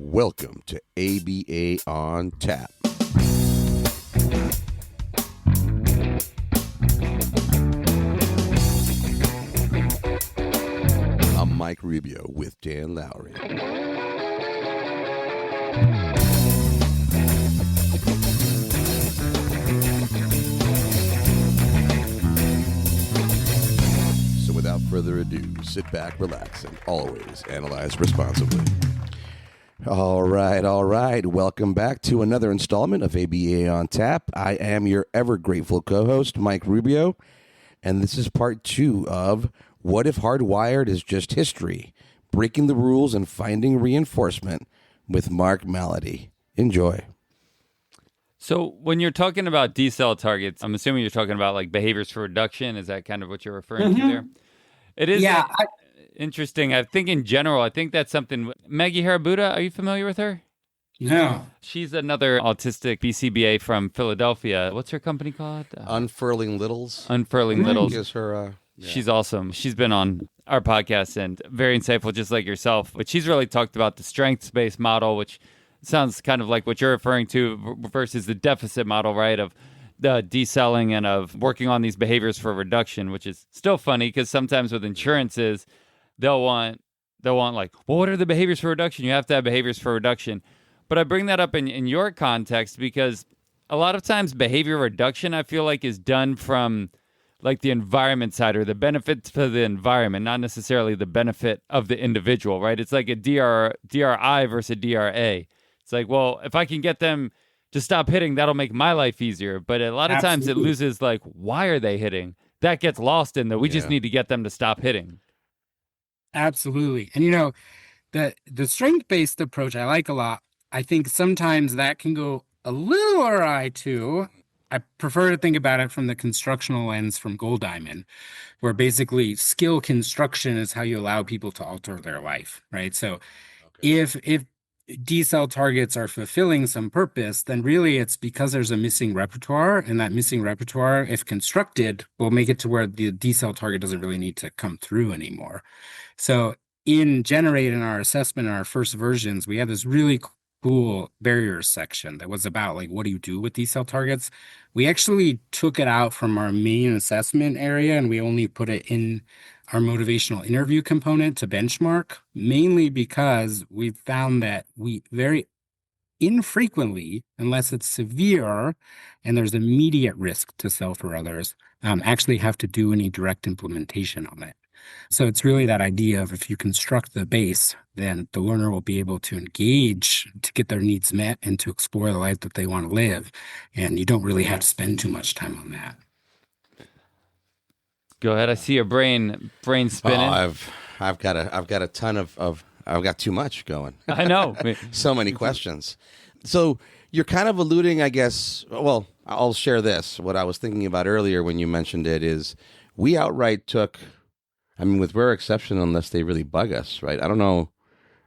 Welcome to ABA on Tap. I'm Mike Rubio with Dan Lowry. So without further ado, sit back, relax, and always analyze responsibly. All right. Welcome back to another installment of ABA on Tap. I am your ever grateful co-host, Mike Rubio, and this is part 2 of What If Hardwired is Just History? Breaking the Rules and Finding Reinforcement with Mark Malady. Enjoy. So when you're talking about decel targets, I'm assuming you're talking about like behaviors for reduction. Is that kind of what you're referring to there? It is. Yeah. Interesting. I think in general, I think that's something. Maggie Harabuda, are you familiar with her? No. She's another autistic BCBA from Philadelphia. What's her company called? Unfurling Littles. Unfurling Littles. Is her, She's awesome. She's been on our podcast and very insightful, just like yourself. But she's really talked about the strengths-based model, which sounds kind of like what you're referring to versus the deficit model, right, of the decelling and of working on these behaviors for reduction, which is still funny because sometimes with insurances, they'll want like, well, what are the behaviors for reduction? You have to have behaviors for reduction. But I bring that up in your context because a lot of times behavior reduction, I feel like, is done from like the environment side or the benefits for the environment, not necessarily the benefit of the individual, right? It's like a DRI versus a DRA. It's like, well, if I can get them to stop hitting, that'll make my life easier. But a lot of times it loses like, why are they hitting? That gets lost in that we just need to get them to stop hitting. Absolutely. And, you know, the strength-based approach I like a lot. I think sometimes that can go a little awry too. I prefer to think about it from the constructional lens from Gold Diamond, where basically skill construction is how you allow people to alter their life, right? So if decel targets are fulfilling some purpose, then really it's because there's a missing repertoire, and that missing repertoire, if constructed, will make it to where the decel target doesn't really need to come through anymore. So in Generate, in our assessment, in our first versions, we had this really cool barriers section that was about like, what do you do with decel targets? We actually took it out from our main assessment area and we only put it in our motivational interview component to benchmark, mainly because we found that we very infrequently, unless it's severe and there's immediate risk to self or others, actually have to do any direct implementation on it. So it's really that idea of if you construct the base, then the learner will be able to engage to get their needs met and to explore the life that they want to live. And you don't really have to spend too much time on that. Go ahead. I see your brain spinning. Oh, I've got a ton of I've got too much going. I know. So many questions. So you're kind of alluding, I guess, well, I'll share this. What I was thinking about earlier when you mentioned it is we outright took, I mean, with rare exception, unless they really bug us, right? I don't know.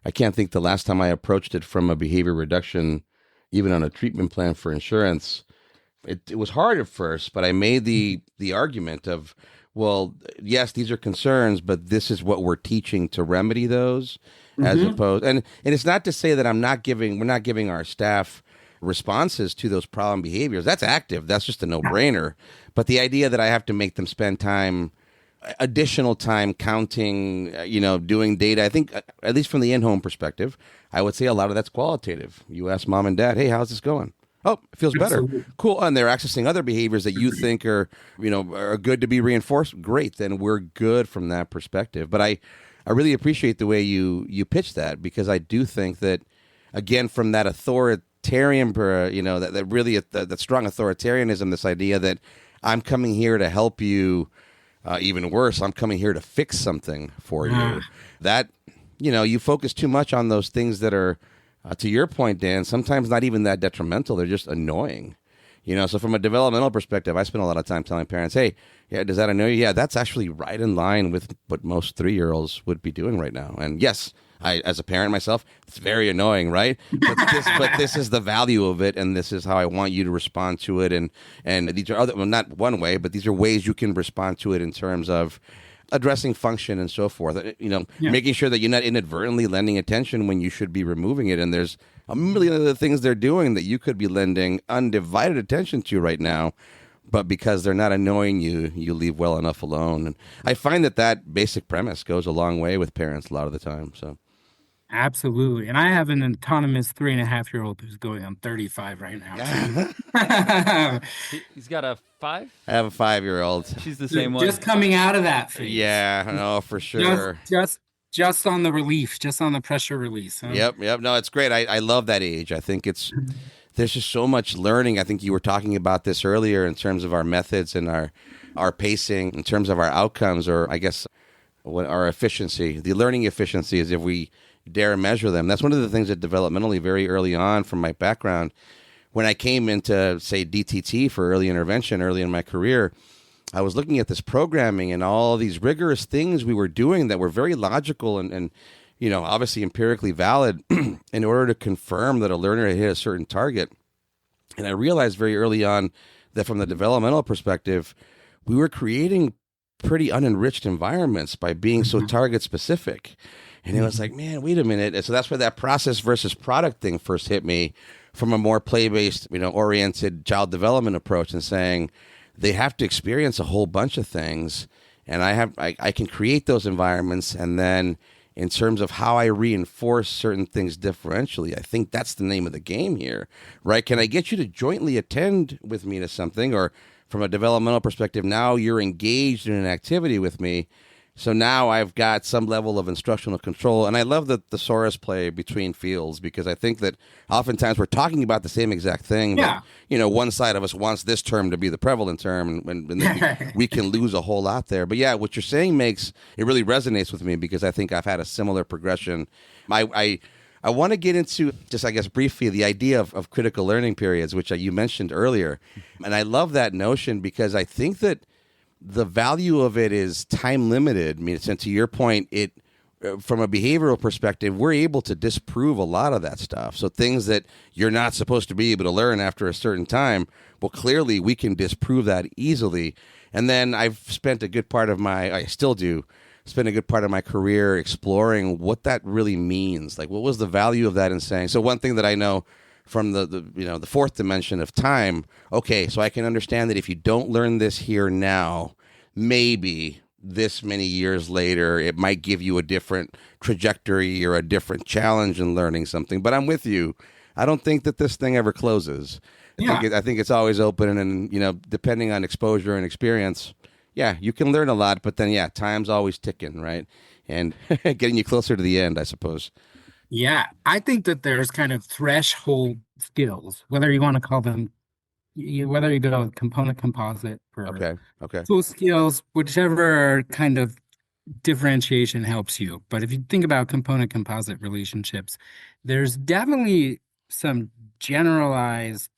I can't think the last time I approached it from a behavior reduction, even on a treatment plan for insurance. It was hard at first, but I made the argument of, well, yes, these are concerns, but this is what we're teaching to remedy those, as opposed, and it's not to say that we're not giving our staff responses to those problem behaviors. That's active. That's just a no-brainer. But the idea that I have to make them spend additional time counting, doing data, I think, at least from the in-home perspective, I would say a lot of that's qualitative. You ask mom and dad, hey, how's this going? Oh, it feels better. Absolutely. Cool. And they're accessing other behaviors that you think are good to be reinforced. Great. Then we're good from that perspective. But I really appreciate the way you pitch that, because I do think that, again, from that authoritarian, that really that strong authoritarianism, this idea that I'm coming here to help you, even worse, I'm coming here to fix something for you. That, you focus too much on those things that are, to your point, Dan, sometimes not even that detrimental. They're just annoying. So from a developmental perspective, I spend a lot of time telling parents, hey, yeah, does that annoy you? Yeah, that's actually right in line with what most 3-year-olds would be doing right now. And yes, I, as a parent myself, it's very annoying, right? But this is the value of it, and this is how I want you to respond to it. And these are not one way, but these are ways you can respond to it in terms of addressing function and so forth. Making sure that you're not inadvertently lending attention when you should be removing it. And there's a million other things they're doing that you could be lending undivided attention to right now. But because they're not annoying you, you leave well enough alone. And I find that basic premise goes a long way with parents a lot of the time. So. Absolutely. And I have an autonomous 3.5-year-old who's going on 35 right now. He's got a 5? I have a 5-year-old. She's the same one. Just coming out of that phase. Yeah, no, for sure. Just on the relief, just on the pressure release. Huh? Yep. No, it's great. I love that age. I think there's just so much learning. I think you were talking about this earlier in terms of our methods and our pacing, in terms of our outcomes, or I guess what our efficiency. The learning efficiency is if we dare measure them. That's one of the things that developmentally very early on from my background, when I came into, say, DTT for early intervention early in my career, I was looking at this programming and all these rigorous things we were doing that were very logical and obviously empirically valid in order to confirm that a learner had hit a certain target. And I realized very early on that from the developmental perspective, we were creating pretty unenriched environments by being so target specific. And it was like, man, wait a minute. And so that's where that process versus product thing first hit me from a more play-based, oriented child development approach, and saying they have to experience a whole bunch of things. And I can create those environments. And then in terms of how I reinforce certain things differentially, I think that's the name of the game here, right? Can I get you to jointly attend with me to something? Or from a developmental perspective, now you're engaged in an activity with me. So now I've got some level of instructional control. And I love the thesaurus play between fields, because I think that oftentimes we're talking about the same exact thing. Yeah. But, one side of us wants this term to be the prevalent term, and then we can lose a whole lot there. But yeah, what you're saying it really resonates with me, because I think I've had a similar progression. I want to get into just, I guess, briefly the idea of critical learning periods, which you mentioned earlier. And I love that notion, because I think that the value of it is time limited. I mean, and to your point, from a behavioral perspective, we're able to disprove a lot of that stuff. So things that you're not supposed to be able to learn after a certain time, well, clearly we can disprove that easily. And then I still do spend a good part of my career exploring what that really means. Like, what was the value of that in saying? So one thing that I know from the fourth dimension of time, okay, so I can understand that if you don't learn this here now, maybe this many years later, it might give you a different trajectory or a different challenge in learning something. But I'm with you. I don't think that this thing ever closes. I think it's always open, and depending on exposure and experience, yeah, you can learn a lot, but then, yeah, time's always ticking, right? And getting you closer to the end, I suppose. Yeah, I think that there's kind of threshold skills, whether you want to call them, whether you go component composite or okay, tool skills, whichever kind of differentiation helps you. But if you think about component composite relationships, there's definitely some generalized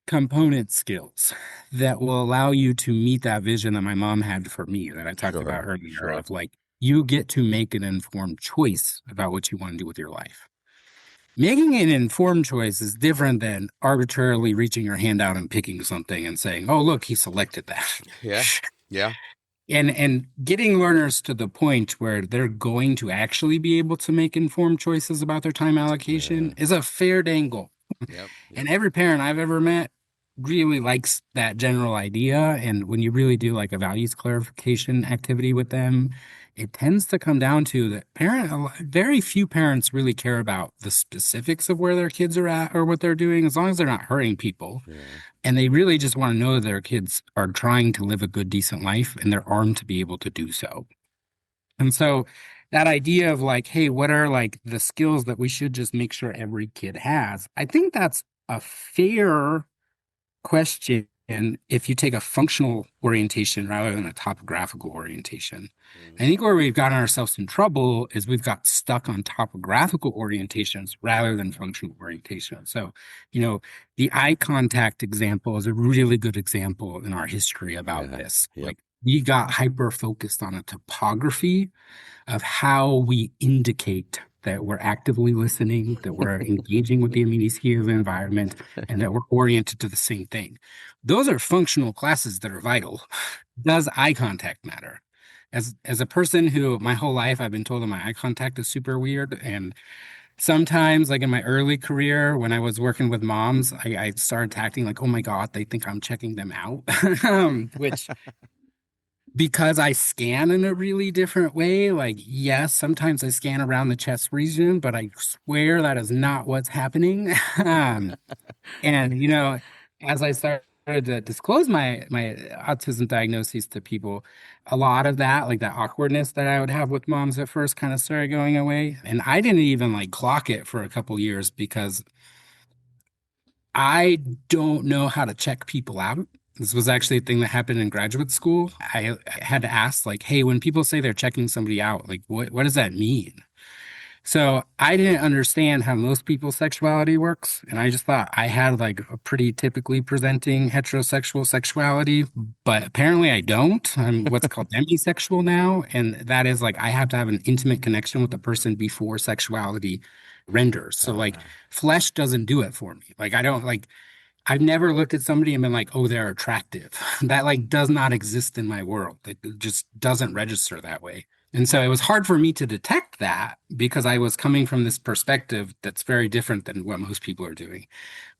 component skills that will allow you to meet that vision that my mom had for me that I talked about earlier, of like, you get to make an informed choice about what you want to do with your life. Making an informed choice is different than arbitrarily reaching your hand out and picking something and saying, oh, look, he selected that. Yeah. And getting learners to the point where they're going to actually be able to make informed choices about their time allocation is a fair dang goal. Yep. And every parent I've ever met really likes that general idea. And when you really do like a values clarification activity with them, it tends to come down to that very few parents really care about the specifics of where their kids are at or what they're doing, as long as they're not hurting people. Yeah. And they really just want to know that their kids are trying to live a good, decent life, and they're armed to be able to do so. And so that idea of like, hey, what are like the skills that we should just make sure every kid has? I think that's a fair question. And if you take a functional orientation rather than a topographical orientation, I think where we've gotten ourselves in trouble is we've got stuck on topographical orientations rather than functional orientation. So, the eye contact example is a really good example in our history about this. Yep. Like, we got hyper focused on a topography of how we indicate that we're actively listening, that we're engaging with the immediacy of the environment, and that we're oriented to the same thing. Those are functional classes that are vital. Does eye contact matter? as a person who my whole life I've been told that my eye contact is super weird, and sometimes, like in my early career, when I was working with moms, I started acting like, oh my God, they think I'm checking them out. Which, because I scan in a really different way, like, yes, sometimes I scan around the chest region, but I swear that is not what's happening. And, as I started to disclose my autism diagnosis to people, a lot of that, like that awkwardness that I would have with moms at first, kind of started going away. And I didn't even like clock it for a couple years because I don't know how to check people out. This was actually a thing that happened in graduate school. I had to ask, like, hey, when people say they're checking somebody out, like, what does that mean? So I didn't understand how most people's sexuality works. And I just thought I had like a pretty typically presenting heterosexual sexuality, but apparently I don't. I'm what's called demisexual now. And that is like I have to have an intimate connection with the person before sexuality renders. So like flesh doesn't do it for me. Like I don't like I've never looked at somebody and been like, oh, they're attractive. That like does not exist in my world. It just doesn't register that way. And so it was hard for me to detect that because I was coming from this perspective that's very different than what most people are doing.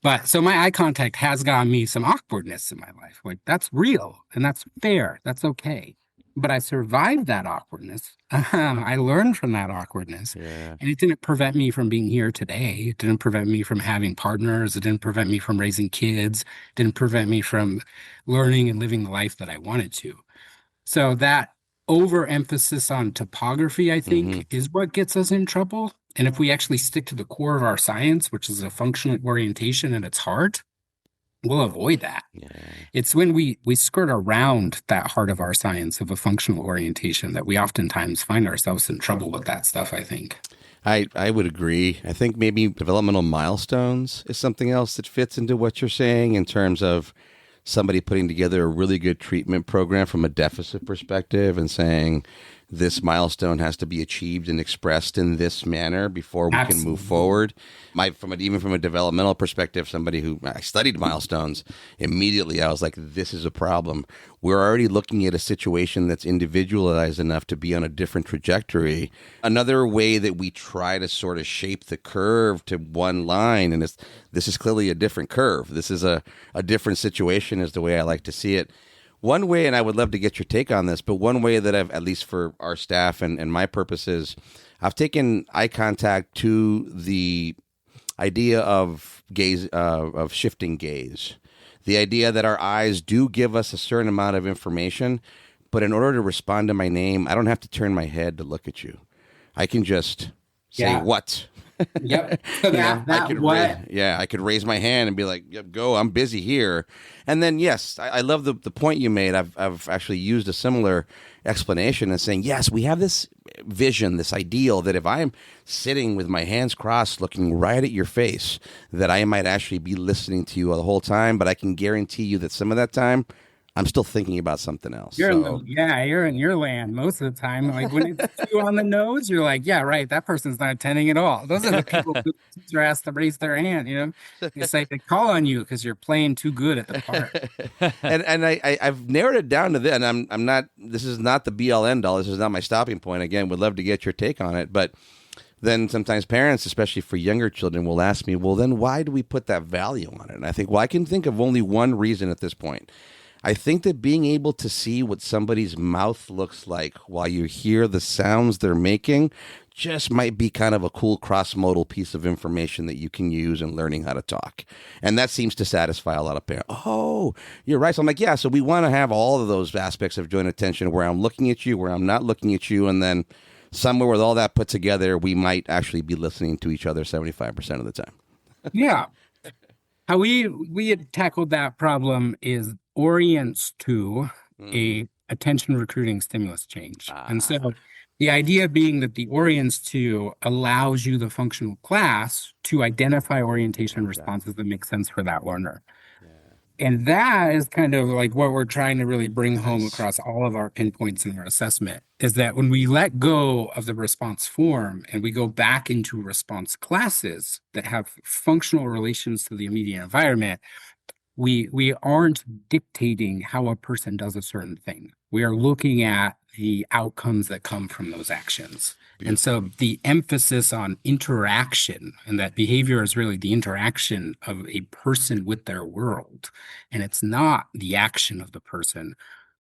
But so my eye contact has gotten me some awkwardness in my life. Like that's real and that's fair. That's okay. But I survived that awkwardness. I learned from that awkwardness. Yeah. And it didn't prevent me from being here today. It didn't prevent me from having partners. It didn't prevent me from raising kids. It didn't prevent me from learning and living the life that I wanted to. So that overemphasis on topography, I Hmm. think, is what gets us in trouble. And if we actually stick to the core of our science, which is a functional orientation at its heart, we'll avoid that. Yeah. It's when we skirt around that heart of our science of a functional orientation that we oftentimes find ourselves in trouble with that stuff, I think. I would agree. I think maybe developmental milestones is something else that fits into what you're saying in terms of somebody putting together a really good treatment program from a deficit perspective and saying this milestone has to be achieved and expressed in this manner before we can move Absolutely. forward. Even from a developmental perspective, somebody who I studied milestones, immediately I was like, this is a problem. We're already looking at a situation that's individualized enough to be on a different trajectory. Another way that we try to sort of shape the curve to one line, and this is clearly a different curve. This is a different situation is the way I like to see it. One way, and I would love to get your take on this, but one way that I've, at least for our staff and my purposes, I've taken eye contact to the idea of gaze, of shifting gaze. The idea that our eyes do give us a certain amount of information, but in order to respond to my name, I don't have to turn my head to look at you. I can just say Yeah. what. Yep. So I could raise my hand and be like, yep, go, I'm busy here. And then, yes, I love the point you made. I've actually used a similar explanation and saying, yes, we have this vision, this ideal that if I'm sitting with my hands crossed looking right at your face, that I might actually be listening to you the whole time. But I can guarantee you that some of that time, I'm still thinking about something else. you're in your land most of the time. Like when it's you on the nose, you're like, yeah, right, that person's not attending at all. Those are the people who teacher has to raise their hand, It's like they call on you because you're playing too good at the part. and I've narrowed it down to this, and I'm not. This is not the be all end all. This is not my stopping point. Again, would love to get your take on it, but then sometimes parents, especially for younger children, will ask me, well, then why do we put that value on it? And I think, well, I can think of only one reason at this point. I think that being able to see what somebody's mouth looks like while you hear the sounds they're making just might be kind of a cool cross-modal piece of information that you can use in learning how to talk. And that seems to satisfy a lot of parents. Oh, you're right. So I'm like, yeah, so we want to have all of those aspects of joint attention where I'm looking at you, where I'm not looking at you, and then somewhere with all that put together, we might actually be listening to each other 75% of the time. Yeah. How we had tackled that problem is orients to a attention recruiting stimulus change. And so the idea being that the orients to allows you the functional class to identify orientation responses that make sense for that learner. And that is kind of like what we're trying to really bring home across all of our pinpoints in our assessment is that when we let go of the response form and we go back into response classes that have functional relations to the immediate environment, we aren't dictating how a person does a certain thing. We are looking at the outcomes that come from those actions. And so the emphasis on interaction, and that behavior is really the interaction of a person with their world, and it's not the action of the person,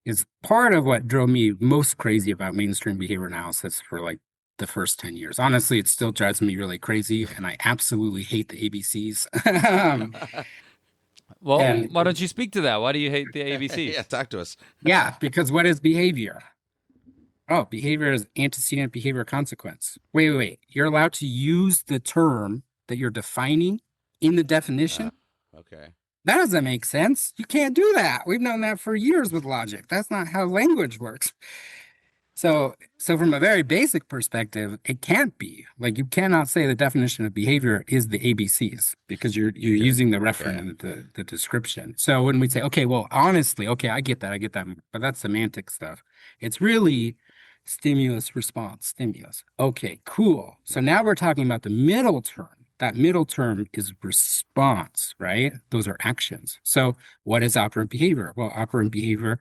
is part of what drove me most crazy about mainstream behavior analysis for like the first 10 years. Honestly, it still drives me really crazy, and I absolutely hate the ABCs. Well, And- why don't you speak to that? Why do you hate the ABCs? Yeah, talk to us. Yeah, because what is behavior? Oh, behavior is antecedent behavior consequence. Wait. You're allowed to use the term that you're defining in the definition? Okay. That doesn't make sense. You can't do that. We've known that for years with logic. That's not how language works. So from a very basic perspective, it can't be. Like, you cannot say the definition of behavior is the ABCs because you're using the referent and the description. So when we say, okay, well, honestly, okay, I get that, but that's semantic stuff. It's really stimulus, response, stimulus. Okay, cool. So now we're talking about the middle term. That middle term is response, right? Those are actions. So what is operant behavior? Well, operant behavior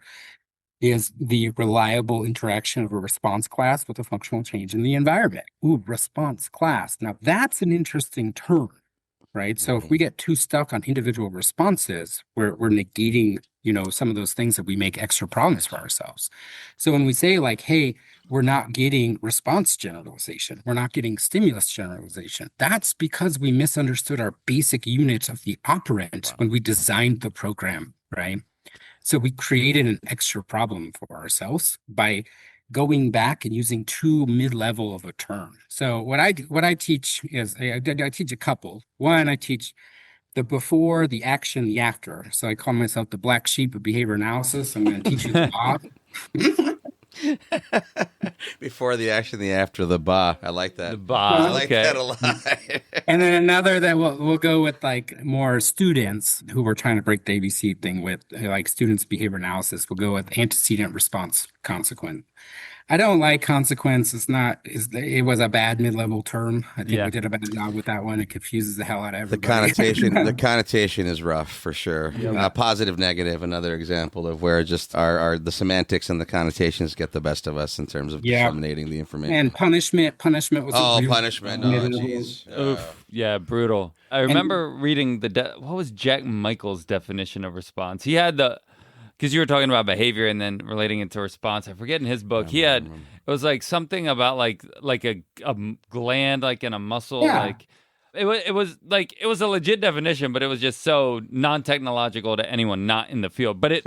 is the reliable interaction of a response class with a functional change in the environment. Ooh, response class. Now that's an interesting term, right? So if we get too stuck on individual responses, we're negating, some of those things that we make extra problems for ourselves. So when we say like, hey, we're not getting response generalization, we're not getting stimulus generalization, that's because we misunderstood our basic units of the operant when we designed the program, right? So we created an extra problem for ourselves by going back and using too mid-level of a term. So what I teach is I teach a couple. One, I teach the before, the action, the after. So I call myself the black sheep of behavior analysis. I'm going to teach you the bob. Before the action, the after, the ba. I like that. The ba, I like okay. that a lot. And then another that we'll go with like more students who we're trying to break the ABC thing with, like students behavior analysis. We'll go with antecedent response consequent. I don't like consequence. It was a bad mid-level term. I think we did a bad job with that one. It confuses the hell out of everybody. The connotation is rough for sure. Positive, negative, another example of where just the semantics and the connotations get the best of us in terms of disseminating the information. And punishment was punishment. Oh, jeez. Oof. Yeah, brutal. I remember reading what was Jack Michael's definition of response? He had because you were talking about behavior and then relating it to response. I forget in his book, it was like something about like a gland, like in a muscle. Yeah. Like it was a legit definition, but it was just so non-technological to anyone not in the field. But it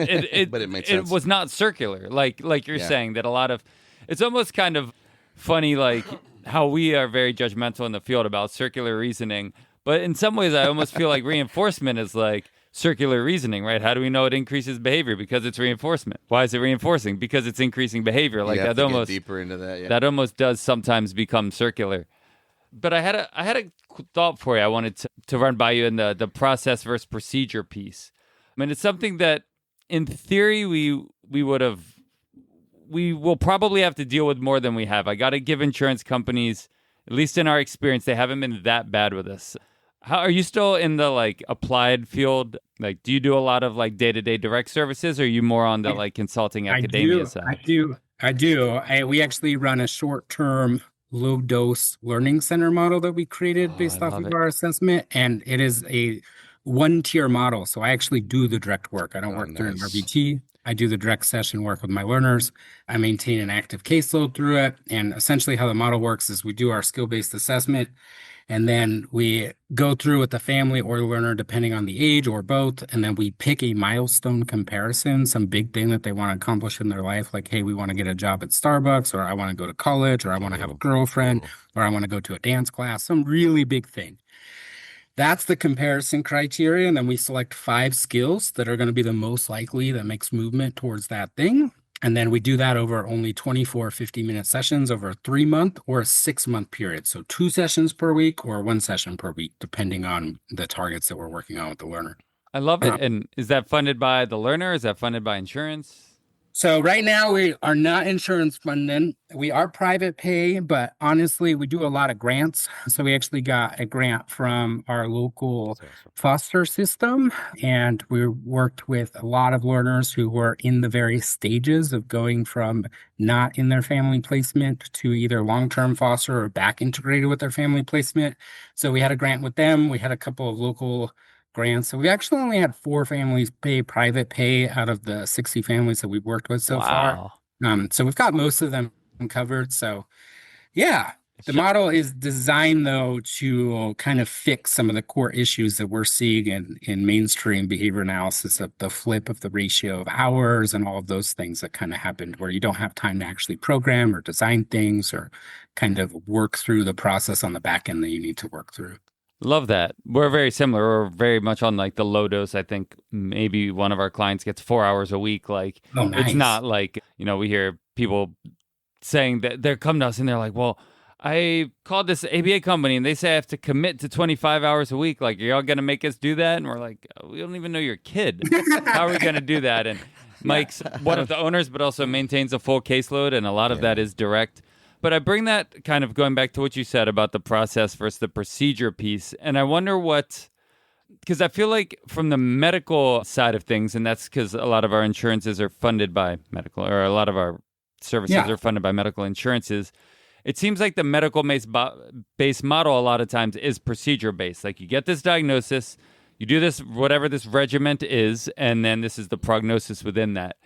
but it made sense. It was not circular. Like you're saying that a lot of, it's almost kind of funny, like how we are very judgmental in the field about circular reasoning. But in some ways, I almost feel like reinforcement is like circular reasoning, right? How do we know it increases behavior? Because it's reinforcement. Why is it reinforcing? Because it's increasing behavior. Like that almost get deeper into that. Yeah. That almost does sometimes become circular. But I had a thought for you. I wanted to run by you in the process versus procedure piece. I mean, it's something that in theory we will probably have to deal with more than we have. I got to give insurance companies, at least in our experience, they haven't been that bad with us. How are you still in the like applied field? Like, do you do a lot of like day-to-day direct services, or are you more on the like consulting academia side? I do. We actually run a short-term low-dose learning center model that we created based off of our assessment, and it is a one-tier model. So I actually do the direct work. I don't work through an RBT. I do the direct session work with my learners. I maintain an active caseload through it. And essentially how the model works is we do our skill-based assessment, and then we go through with the family or the learner, depending on the age or both. And then we pick a milestone comparison, some big thing that they want to accomplish in their life. Like, hey, we want to get a job at Starbucks, or I want to go to college, or I want to have a girlfriend, or I want to go to a dance class, some really big thing. That's the comparison criteria. And then we select 5 skills that are going to be the most likely that makes movement towards that thing. And then we do that over only 24 50-minute sessions over a 3-month or a 6-month period. So 2 sessions per week or 1 session per week, depending on the targets that we're working on with the learner. I love it. And is that funded by the learner? Is that funded by insurance? So right now we are not insurance funded. We are private pay, but honestly, we do a lot of grants. So we actually got a grant from our local That's awesome. foster system, and we worked with a lot of learners who were in the various stages of going from not in their family placement to either long-term foster or back integrated with their family placement. So we had a grant with them. We had a couple of local grants. So we actually only had 4 families pay private pay out of the 60 families that we've worked with so far. Wow. So we've got most of them covered. So yeah, the So- model is designed though to kind of fix some of the core issues that we're seeing in mainstream behavior analysis of the flip of the ratio of hours and all of those things that kind of happened where you don't have time to actually program or design things or kind of work through the process on the back end that you need to work through. Love that. We're very similar. We're very much on like the low dose. I think maybe one of our clients gets 4 hours a week. Like, Oh, nice. it's not like, we hear people saying that they're coming to us and they're like, well, I called this ABA company and they say I have to commit to 25 hours a week. Like, are y'all going to make us do that? And we're like, we don't even know your kid. How are we going to do that? And Mike's one of the owners, but also maintains a full caseload. And a lot of that is direct. But I bring that kind of going back to what you said about the process versus the procedure piece. And I wonder because I feel like from the medical side of things, and that's because a lot of our insurances are funded by medical, or a lot of our services are funded by medical insurances. It seems like the medical-based model a lot of times is procedure-based. Like you get this diagnosis, you do this, whatever this regimen is, and then this is the prognosis within that.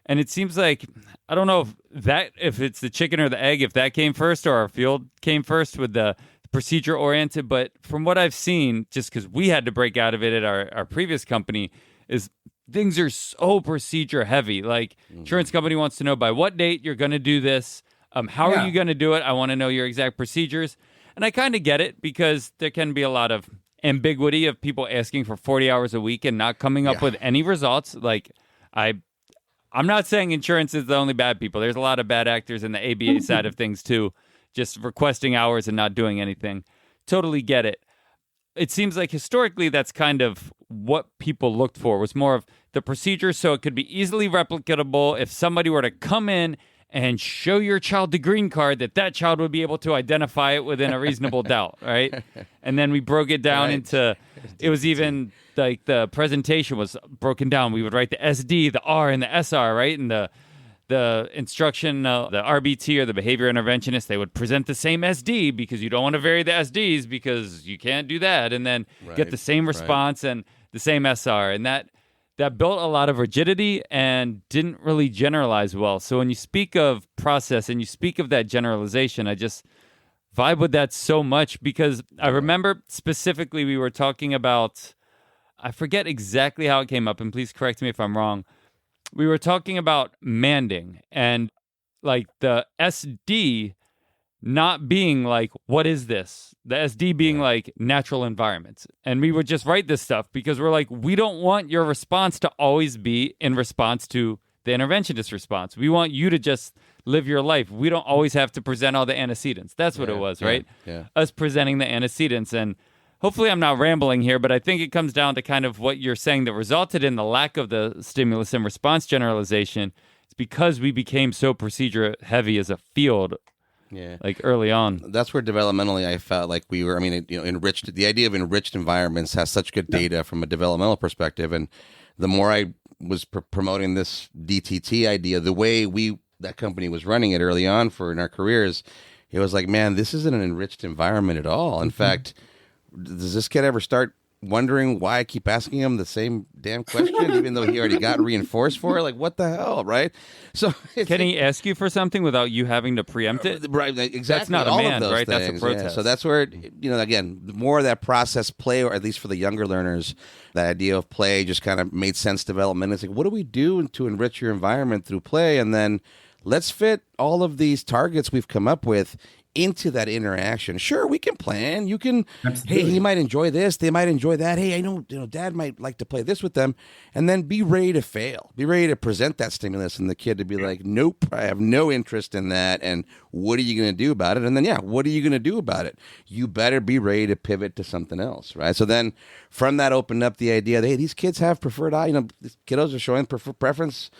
And it seems like, I don't know if it's the chicken or the egg, if that came first or our field came first with the procedure oriented. But from what I've seen, just because we had to break out of it at our previous company, is things are so procedure heavy. Like insurance company wants to know by what date you're going to do this. How are you going to do it? I want to know your exact procedures. And I kind of get it because there can be a lot of ambiguity of people asking for 40 hours a week and not coming up with any results. Like I'm not saying insurance is the only bad people. There's a lot of bad actors in the ABA side of things too, just requesting hours and not doing anything. Totally get it. It seems like historically that's kind of what people looked for, was more of the procedure so it could be easily replicatable. If somebody were to come in and show your child the green card, that child would be able to identify it within a reasonable doubt, right? And then we broke it down into, it was even like the presentation was broken down. We would write the SD, the R, and the SR, right? And the instruction, the RBT or the behavior interventionist, they would present the same SD because you don't want to vary the SDs because you can't do that. And then get the same response and the same SR. And that built a lot of rigidity and didn't really generalize well. So when you speak of process and you speak of that generalization, I just vibe with that so much because I remember specifically we were talking about, I forget exactly how it came up, and please correct me if I'm wrong. We were talking about manding and like the SD not being like, what is this? The SD being like natural environments. And we would just write this stuff because we're like, we don't want your response to always be in response to the interventionist response. We want you to just live your life. We don't always have to present all the antecedents. That's what it was, right? Yeah. Us presenting the antecedents. And hopefully I'm not rambling here, but I think it comes down to kind of what you're saying that resulted in the lack of the stimulus and response generalization. It's because we became so procedure heavy as a field. Yeah. Like early on. That's where developmentally I felt like we were, enriched. The idea of enriched environments has such good data from a developmental perspective. And the more I was promoting this DTT idea, the way that company was running it early on in our careers, it was like, man, this isn't an enriched environment at all. In fact, does this kid ever start wondering why I keep asking him the same damn question, even though he already got reinforced for it? Like, what the hell, right? So can he ask you for something without you having to preempt it? Right, exactly. That's not all a man, of those right? Things. That's a protest. Yeah. So that's where, again, the more of that process play, or at least for the younger learners, that idea of play just kind of made sense development. It's like, what do we do to enrich your environment through play? And then let's fit all of these targets we've come up with into that interaction. Sure, we can plan. You can, Absolutely. Hey, he might enjoy this. They might enjoy that. Hey, I know, dad might like to play this with them. And then be ready to fail. Be ready to present that stimulus and the kid to be like, nope, I have no interest in that. And what are you going to do about it? And then, what are you going to do about it? You better be ready to pivot to something else, right? So then from that opened up the idea that, hey, these kids have preferred, kiddos are showing preference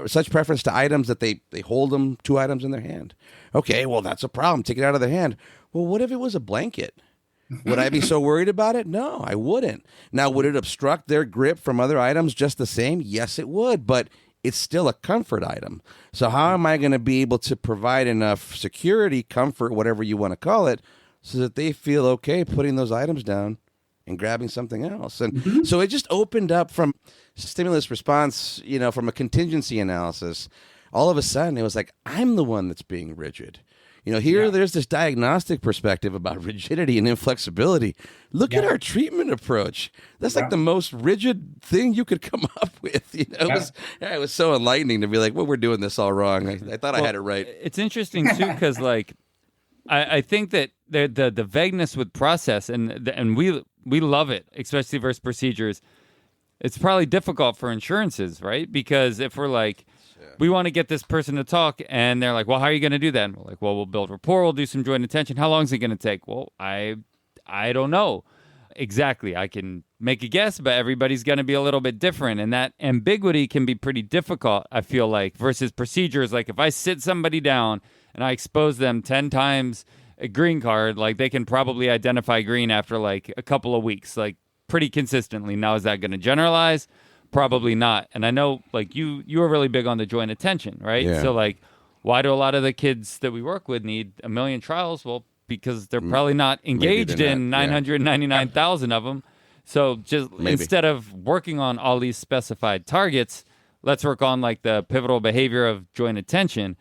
such preference to items that they hold them 2 items in their hand. Okay, well, that's a problem. Take it out of their hand. Well, what if it was a blanket? Would I be so worried about it? No, I wouldn't. Now, would it obstruct their grip from other items just the same? Yes, it would, but it's still a comfort item. So how am I going to be able to provide enough security, comfort, whatever you want to call it, so that they feel okay putting those items down and grabbing something else? And so it just opened up from stimulus response, from a contingency analysis. All of a sudden, it was like, I'm the one that's being rigid. There's this diagnostic perspective about rigidity and inflexibility. Look at our treatment approach. That's like the most rigid thing you could come up with. It was so enlightening to be like, well, we're doing this all wrong. I thought I had it right. It's interesting too, because I think that the vagueness with process and we love it, especially versus procedures. It's probably difficult for insurances, right? Because if we're like, we want to get this person to talk, and they're like, well, how are you going to do that? And we're like, well, we'll build rapport, we'll do some joint attention. How long is it going to take? Well, I don't know exactly. I can make a guess, but everybody's going to be a little bit different, and that ambiguity can be pretty difficult, I feel like, versus procedures. Like if I sit somebody down and I expose them 10 times a green card, like they can probably identify green after like a couple of weeks, like pretty consistently. Now, is that going to generalize? Probably not. And I know like you were really big on the joint attention, right? Yeah. So like, why do a lot of the kids that we work with need a million trials? Well, because they're probably not engaged in 999,000 of them. So just instead of working on all these specified targets, let's work on like the pivotal behavior of joint attention.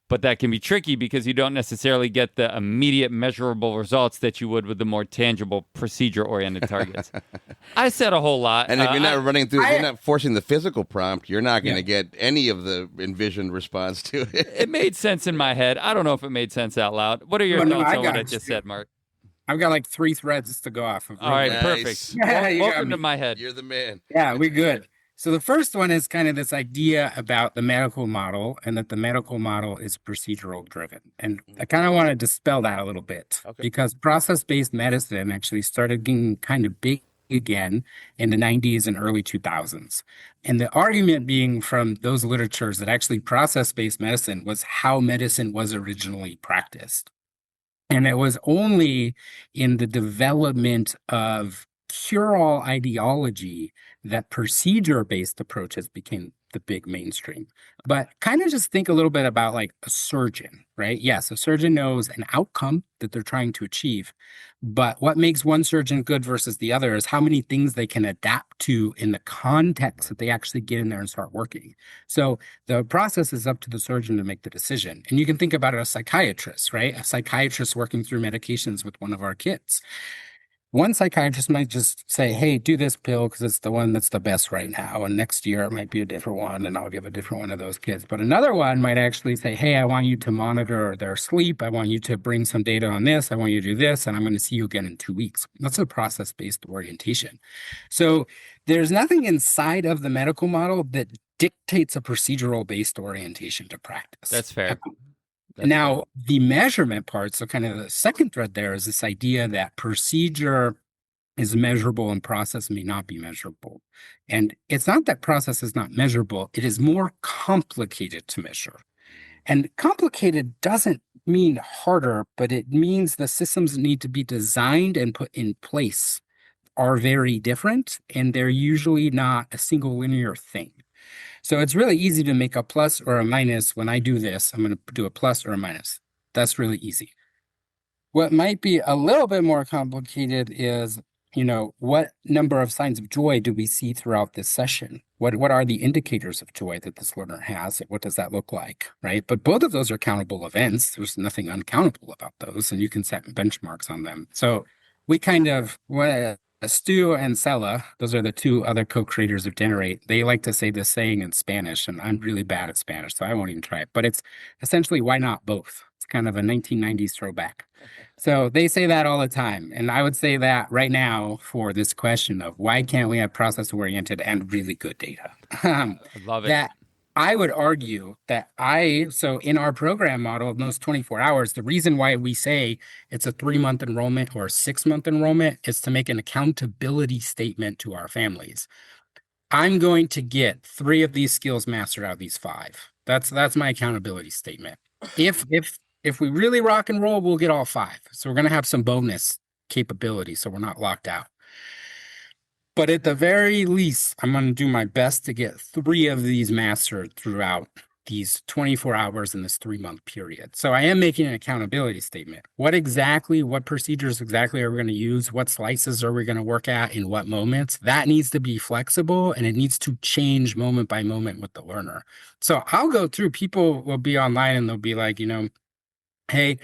But that can be tricky because you don't necessarily get the immediate measurable results that you would with the more tangible procedure-oriented targets. I said a whole lot. And if you're not you're not forcing the physical prompt, you're not going to get any of the envisioned response to it. It made sense in my head. I don't know if it made sense out loud. What are your thoughts on what I just said, Mark? I've got like 3 threads to go off of. All right, Nice. perfect. Welcome to my head. You're the man. Yeah, we're good. So the first one is kind of this idea about the medical model and that the medical model is procedural driven. And I kind of want to dispel that a little bit because process-based medicine actually started getting kind of big again in the 90s and early 2000s. And the argument being from those literatures that actually process-based medicine was how medicine was originally practiced. And it was only in the development of cure-all ideology that procedure-based approaches became the big mainstream. But kind of just think a little bit about like a surgeon, right? Yes, a surgeon knows an outcome that they're trying to achieve. But what makes one surgeon good versus the other is how many things they can adapt to in the context that they actually get in there and start working. So the process is up to the surgeon to make the decision. And you can think about it as a psychiatrist, right? A psychiatrist working through medications with one of our kids. One psychiatrist might just say, hey, do this pill because it's the one that's the best right now. And next year it might be a different one and I'll give a different one to those kids. But another one might actually say, hey, I want you to monitor their sleep. I want you to bring some data on this. I want you to do this. And I'm going to see you again in 2 weeks. That's a process-based orientation. So there's nothing inside of the medical model that dictates a procedural-based orientation to practice. That's fair. Now, the measurement part, so kind of the second thread there is this idea that procedure is measurable and process may not be measurable. And it's not that process is not measurable, it is more complicated to measure. And complicated doesn't mean harder, but it means the systems that need to be designed and put in place are very different, and they're usually not a single linear thing. So it's really easy to make a plus or a minus. When I do this, I'm going to do a plus or a minus. That's really easy. What might be a little bit more complicated is, what number of signs of joy do we see throughout this session? What are the indicators of joy that this learner has? What does that look like, right? But both of those are countable events. There's nothing uncountable about those, and you can set benchmarks on them. So we kind of... Stu and Sela, those are the 2 other co-creators of Generate. They like to say this saying in Spanish, and I'm really bad at Spanish, so I won't even try it. But it's essentially, why not both? It's kind of a 1990s throwback. So they say that all the time. And I would say that right now for this question of why can't we have process-oriented and really good data? I love it. That I would argue that so in our program model of those 24 hours, the reason why we say it's a 3-month enrollment or a 6-month enrollment is to make an accountability statement to our families. I'm going to get 3 of these skills mastered out of these 5. That's my accountability statement. If we really rock and roll, we'll get all 5. So we're going to have some bonus capability, so we're not locked out. But at the very least, I'm going to do my best to get 3 of these mastered throughout these 24 hours in this 3-month period. So I am making an accountability statement. What procedures exactly are we going to use? What slices are we going to work at in what moments? That needs to be flexible, and it needs to change moment by moment with the learner. So I'll go through, people will be online and they'll be like, hey,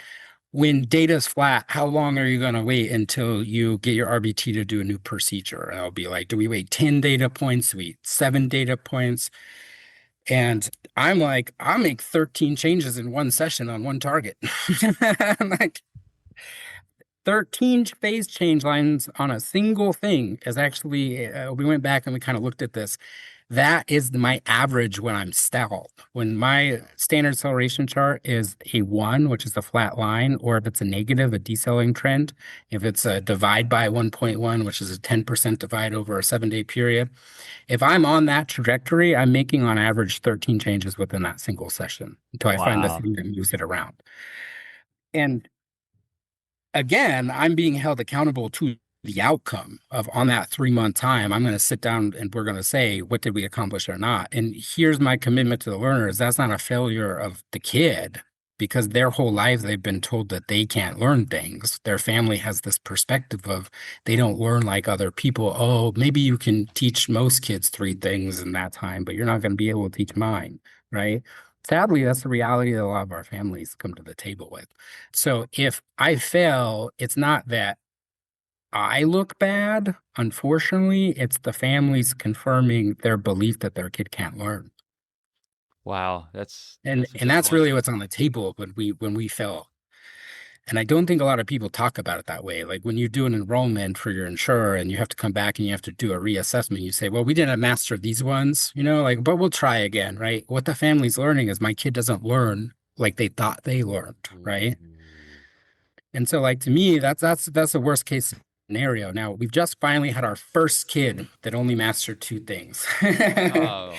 when data's flat, how long are you going to wait until you get your RBT to do a new procedure? And I'll be like, do we wait 10 data points? Do we wait 7 data points? And I'm like, I'll make 13 changes in one session on one target. I'm like, 13 phase change lines on a single thing is actually, we went back and we kind of looked at this. That is my average when I'm stalled. When my standard acceleration chart is a 1, which is a flat line, or if it's a negative, a decelerating trend, if it's a divide by 1.1, which is a 10% divide over a 7-day period, if I'm on that trajectory, I'm making on average 13 changes within that single session until I find the thing that moves it around. And again, I'm being held accountable to the outcome of, on that 3-month time, I'm going to sit down and we're going to say, what did we accomplish or not? And here's my commitment to the learners. That's not a failure of the kid, because their whole lives they've been told that they can't learn things. Their family has this perspective of they don't learn like other people. Oh, maybe you can teach most kids 3 things in that time, but you're not going to be able to teach mine, right? Sadly, that's the reality that a lot of our families come to the table with. So if I fail, it's not that I look bad. Unfortunately, it's the families confirming their belief that their kid can't learn. Wow, that's And a good that's point. really what's on the table when we fail. And I don't think a lot of people talk about it that way. Like when you do an enrollment for your insurer and you have to come back and you have to do a reassessment, you say, well, we didn't master these ones, but we'll try again, right? What the family's learning is my kid doesn't learn like they thought they learned, right? And so to me, that's the worst case scenario. Now, we've just finally had our first kid that only mastered 2 things. Oh,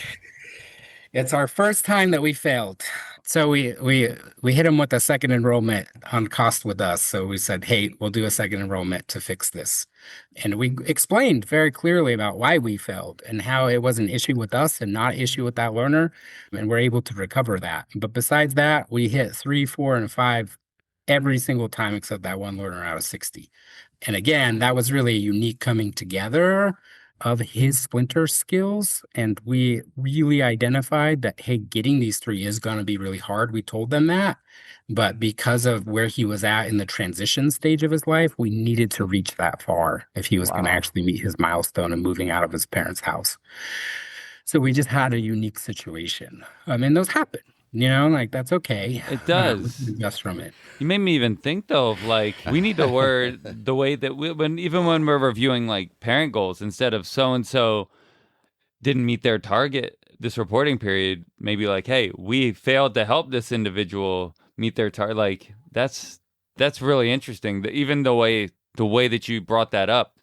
It's our first time that we failed. So we hit him with a second enrollment on cost with us. So we said, hey, we'll do a second enrollment to fix this. And we explained very clearly about why we failed and how it was an issue with us and not an issue with that learner. And we're able to recover that. But besides that, we hit 3, 4, and 5 every single time except that one learner out of 60. And again, that was really a unique coming together of his splinter skills. And we really identified that, hey, getting these 3 is going to be really hard. We told them that. But because of where he was at in the transition stage of his life, we needed to reach that far if he was going to actually meet his milestone and moving out of his parents' house. So we just had a unique situation. And those happen. That's okay. it does. Just from it. You made me even think though of we need to word the way that even when we're reviewing parent goals, instead of so and so didn't meet their target this reporting period, maybe hey, we failed to help this individual meet their target. That's really interesting. Even the way that you brought that up.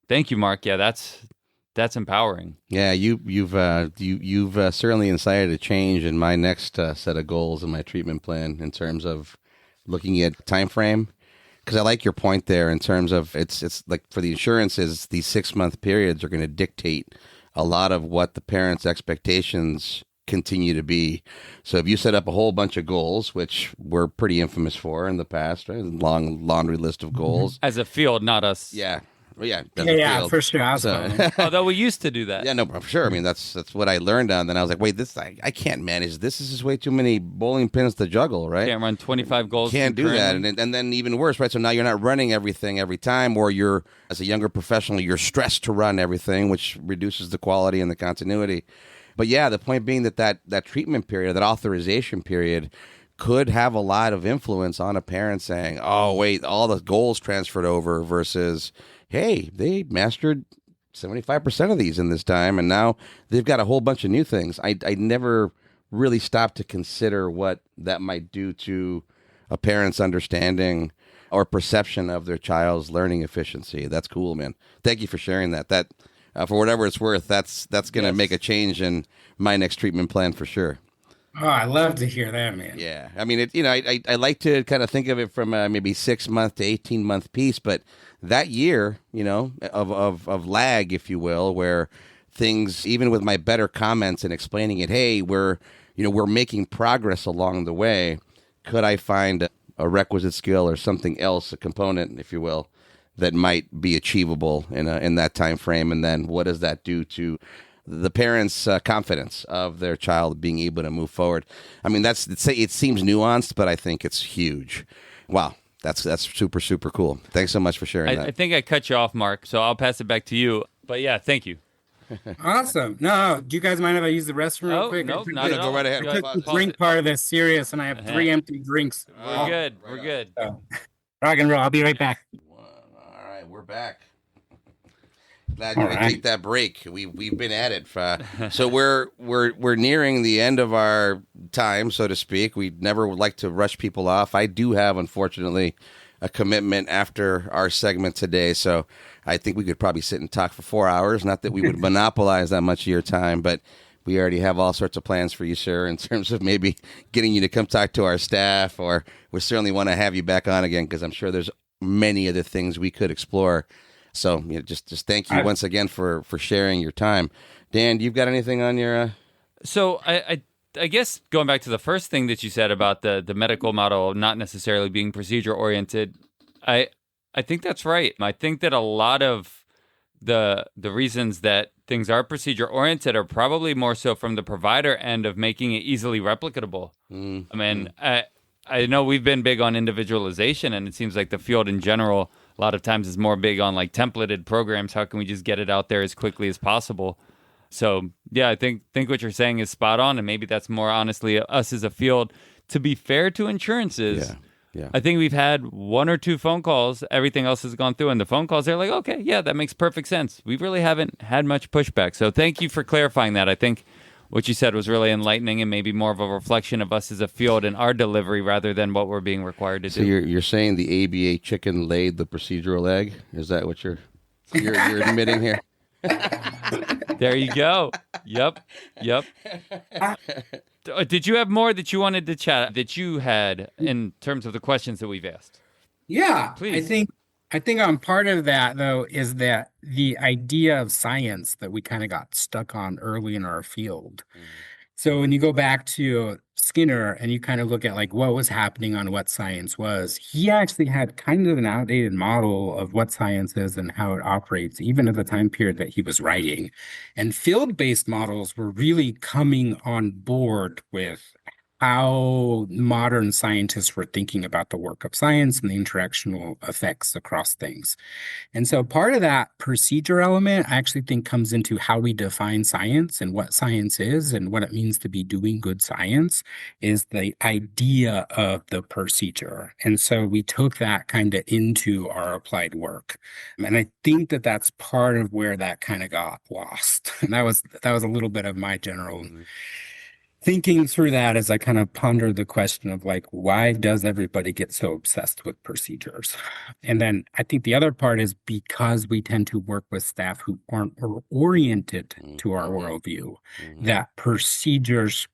Thank you, Mark. Yeah, that's empowering. Yeah, you've certainly incited a change in my next set of goals in my treatment plan in terms of looking at time frame. Because I like your point there in terms of it's like for the insurances, these 6-month periods are going to dictate a lot of what the parents' expectations continue to be. So if you set up a whole bunch of goals, which we're pretty infamous for in the past, right? Long laundry list of goals as a field, not us. Yeah. Well, yeah, for sure. Although we used to do that. Yeah, no, for sure. I mean, that's what I learned on. Then I was like, wait, I can't manage this. This is way too many bowling pins to juggle, right? Can't run 25 goals. Can't do that. And then even worse, right? So now you're not running everything every time, or you're, as a younger professional, you're stressed to run everything, which reduces the quality and the continuity. But yeah, the point being that treatment period, that authorization period, could have a lot of influence on a parent saying, oh, wait, all the goals transferred over versus, hey, they mastered 75% of these in this time, and now they've got a whole bunch of new things. I never really stopped to consider what that might do to a parent's understanding or perception of their child's learning efficiency. That's cool, man. Thank you for sharing that. for whatever it's worth, that's going to Yes. make a change in my next treatment plan for sure. Oh, I love to hear that, man. Yeah, I mean, I like to kind of think of it from a maybe 6 month to 18 month piece, but that year, of lag, if you will, where things, even with my better comments and explaining it, hey, we're making progress along the way. Could I find a requisite skill or something else, a component, if you will, that might be achievable in that time frame, and then what does that do to the parents' confidence of their child being able to move forward? I mean, it seems nuanced, but I think it's huge. Wow, that's super, super cool. Thanks so much for sharing that. I think I cut you off, Mark, so I'll pass it back to you. But yeah, thank you. Awesome. No, do you guys mind if I use the restroom real quick? No, not at Go all. right ahead. Go I ahead. took the Pause drink it. part of this serious, and I have 3 empty drinks. We're good. We're good. So, rock and roll. I'll be right back. All right, we're back. Glad All you could right. take that break. We've been at it, so we're nearing the end of our time, so to speak. We never would like to rush people off. I do have, unfortunately, a commitment after our segment today, so I think we could probably sit and talk for 4 hours. Not that we would monopolize that much of your time, but we already have all sorts of plans for you, sir, in terms of maybe getting you to come talk to our staff, or we certainly want to have you back on again, because I'm sure there's many other things we could explore. So just thank you once again for sharing your time. Dan, you've got anything on your? So I guess going back to the first thing that you said about the medical model not necessarily being procedure oriented, I think that's right. I think that a lot of the reasons that things are procedure oriented are probably more so from the provider end of making it easily replicatable. I mean, I know we've been big on individualization, and it seems like the field in general a lot of times is more big on like templated programs. How can we just get it out there as quickly as possible? So yeah, I think what you're saying is spot on, and maybe that's more honestly us as a field. To be fair to insurances, Yeah. I think we've had 1 or 2 phone calls. Everything else has gone through, and the phone calls, they're like, okay, yeah, that makes perfect sense. We really haven't had much pushback. So thank you for clarifying that. I think what you said was really enlightening, and maybe more of a reflection of us as a field and our delivery rather than what we're being required to So do. you're saying the ABA chicken laid the procedural egg? Is that what you're admitting here? There you go. Yep. Did you have more that you wanted to chat that you had in terms of the questions that we've asked? Yeah, Please. I think on part of that though is that the idea of science that we kind of got stuck on early in our field. So when you go back to Skinner and you kind of look at like what was happening on what science was, he actually had kind of an outdated model of what science is and how it operates, even at the time period that he was writing. And field-based models were really coming on board with how modern scientists were thinking about the work of science and the interactional effects across things. And so part of that procedure element, I actually think comes into how we define science and what science is and what it means to be doing good science is the idea of the procedure. And so we took that kind of into our applied work. And I think that that's part of where that kind of got lost. And that was a little bit of my general thinking through that as I kind of pondered the question of like, why does everybody get so obsessed with procedures? And then I think the other part is because we tend to work with staff who aren't oriented to our worldview, that procedures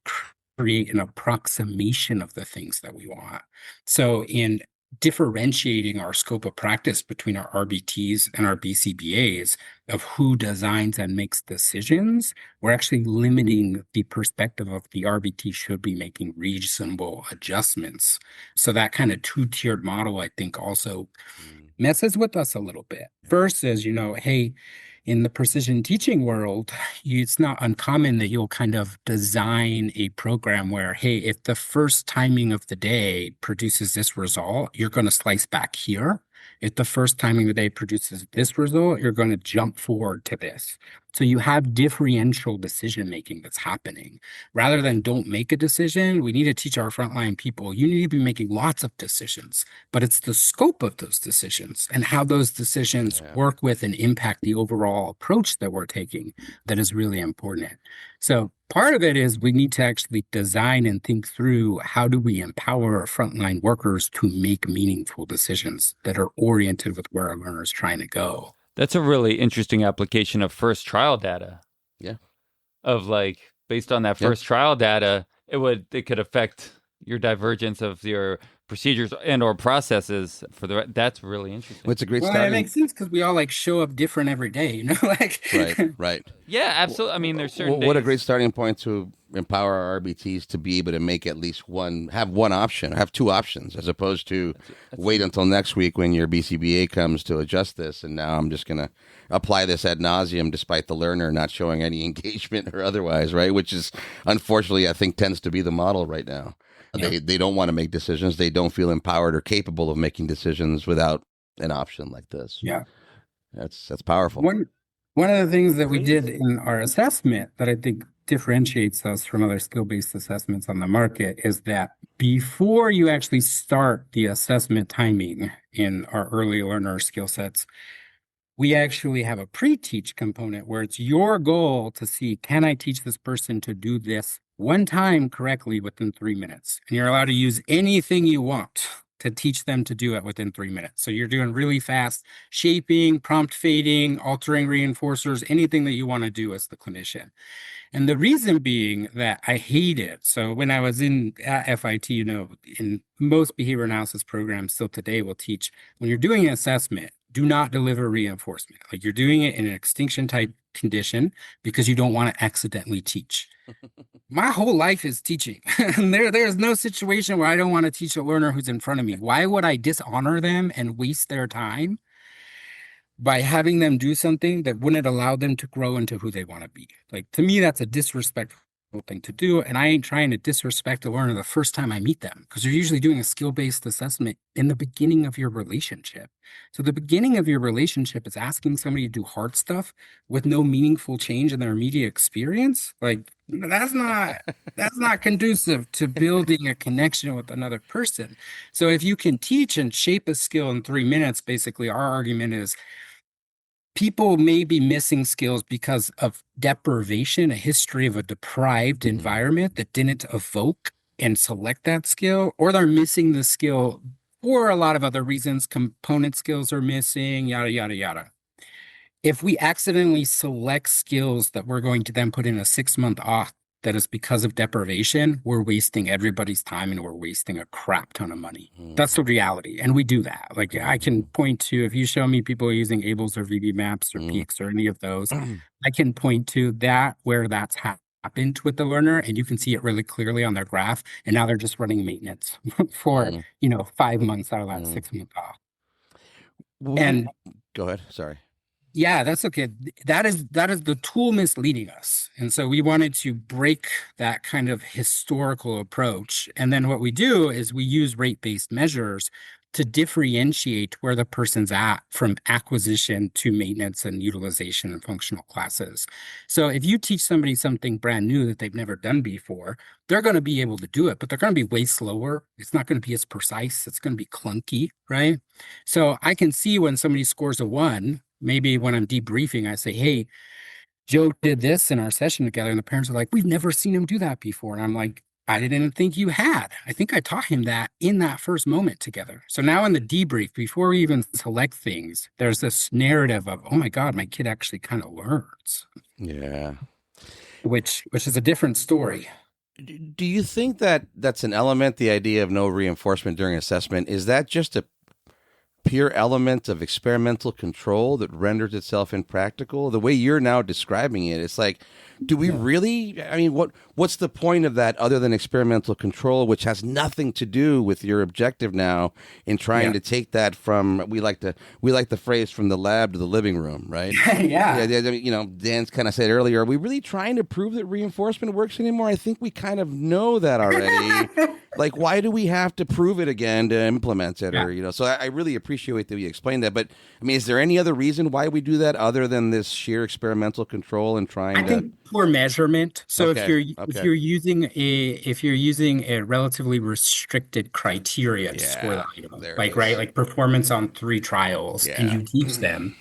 create an approximation of the things that we want. So in differentiating our scope of practice between our RBTs and our BCBAs of who designs and makes decisions, we're actually limiting the perspective of the RBT should be making reasonable adjustments. So that kind of two-tiered model, I think, also messes with us a little bit. First is, hey, in the precision teaching world, it's not uncommon that you'll kind of design a program where, hey, if the first timing of the day produces this result, you're going to slice back here. If the first timing of the day produces this result, you're going to jump forward to this. So you have differential decision making that's happening. Rather than don't make a decision, we need to teach our frontline people, you need to be making lots of decisions, but it's the scope of those decisions and how those decisions work with and impact the overall approach that we're taking that is really important. So part of it is we need to actually design and think through how do we empower our frontline workers to make meaningful decisions that are oriented with where our learner is trying to go. That's a really interesting application of first trial data. Yeah. Of like, based on that Yeah. first trial data, it could affect your divergence of your procedures and or processes for that's really interesting. Well, it's a great Well, starting. it makes sense because we all like show up different every day, you know, like Right. Yeah, absolutely. I mean, there's certain What a days- great starting point to empower our RBTs to be able to make at least have one option, have two options, as opposed to wait until next week when your BCBA comes to adjust this, and now I'm just going to apply this ad nauseum despite the learner not showing any engagement or otherwise, right? Which is, unfortunately, I think tends to be the model right now. Yeah. They don't want to make decisions. They don't feel empowered or capable of making decisions without an option like this. Yeah. That's powerful. One of the things that we did in our assessment that I think differentiates us from other skill-based assessments on the market is that before you actually start the assessment timing in our early learner skill sets, we actually have a pre-teach component where it's your goal to see, can I teach this person to do this one time correctly within 3 minutes? And you're allowed to use anything you want to teach them to do it within 3 minutes. So you're doing really fast shaping, prompt fading, altering reinforcers, anything that you want to do as the clinician. And the reason being that I hate it. So when I was at FIT, in most behavior analysis programs still today will teach, when you're doing an assessment, do not deliver reinforcement. Like you're doing it in an extinction type condition because you don't want to accidentally teach. My whole life is teaching. And there's no situation where I don't want to teach a learner who's in front of me. Why would I dishonor them and waste their time by having them do something that wouldn't allow them to grow into who they want to be? Like, to me, that's a disrespectful thing to do. And I ain't trying to disrespect a learner the first time I meet them, because you're usually doing a skill-based assessment in the beginning of your relationship. So the beginning of your relationship is asking somebody to do hard stuff with no meaningful change in their immediate experience. Like, that's not conducive to building a connection with another person. So if you can teach and shape a skill in 3 minutes, basically our argument is people may be missing skills because of deprivation, a history of a deprived environment that didn't evoke and select that skill, or they're missing the skill for a lot of other reasons. Component skills are missing, yada, yada, yada. If we accidentally select skills that we're going to then put in a 6-month off that is because of deprivation, we're wasting everybody's time and we're wasting a crap ton of money. That's the reality. And we do that. Like, I can point to, if you show me people using ABLES or VB maps or peaks or any of those, I can point to that where that's happened with the learner, and you can see it really clearly on their graph. And now they're just running maintenance for, 5 months out of that 6-month off. And go ahead. Sorry. Yeah, that's okay. That is the tool misleading us. And so we wanted to break that kind of historical approach. And then what we do is we use rate-based measures to differentiate where the person's at from acquisition to maintenance and utilization and functional classes. So if you teach somebody something brand new that they've never done before, they're going to be able to do it, but they're going to be way slower. It's not going to be as precise. It's going to be clunky, right? So I can see when somebody scores a 1, maybe when I'm debriefing, I say, hey, Joe did this in our session together. And the parents are like, we've never seen him do that before. And I'm like, I didn't think you had. I think I taught him that in that first moment together. So now in the debrief, before we even select things, there's this narrative of, oh my God, my kid actually kind of learns. Yeah. Which is a different story. Do you think that that's an element, the idea of no reinforcement during assessment? Is that just a pure element of experimental control that renders itself impractical? The way you're now describing it, it's like, do we really? I mean, what's the point of that other than experimental control, which has nothing to do with your objective now in trying to take that from, we like the phrase, from the lab to the living room, right? Yeah. Dan's kind of said earlier, are we really trying to prove that reinforcement works anymore? I think we kind of know that already. Like, why do we have to prove it again to implement it? Or, so I really appreciate that you explained that. But I mean, is there any other reason why we do that other than this sheer experimental control and trying I think poor measurement. So if you're using a relatively restricted criteria to score the item, like performance on 3 trials, and you teach them,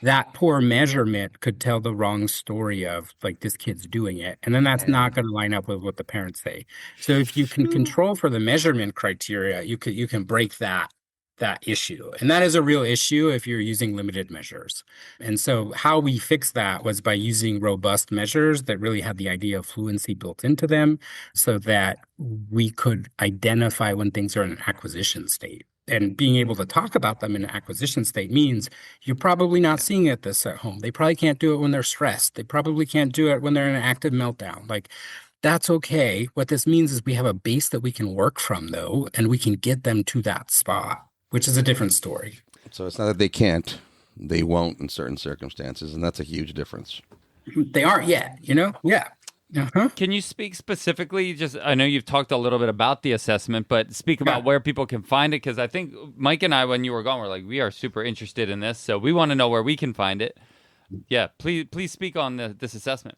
that poor measurement could tell the wrong story of like, this kid's doing it. And then that's not going to line up with what the parents say. So if you can control for the measurement criteria, you can break that that issue. And that is a real issue if you're using limited measures. And so how we fixed that was by using robust measures that really had the idea of fluency built into them so that we could identify when things are in an acquisition state. And being able to talk about them in an acquisition state means you're probably not seeing it this at home. They probably can't do it when they're stressed. They probably can't do it when they're in an active meltdown. Like, that's okay. What this means is we have a base that we can work from, though, and we can get them to that spot, which is a different story. So it's not that they can't, they won't in certain circumstances, and that's a huge difference. They aren't yet, Yeah. Uh-huh. Can you speak specifically? I know you've talked a little bit about the assessment, but speak about where people can find it. Because I think Mike and I, when you were gone, were like, we are super interested in this. So we want to know where we can find it. Yeah, please speak on this assessment.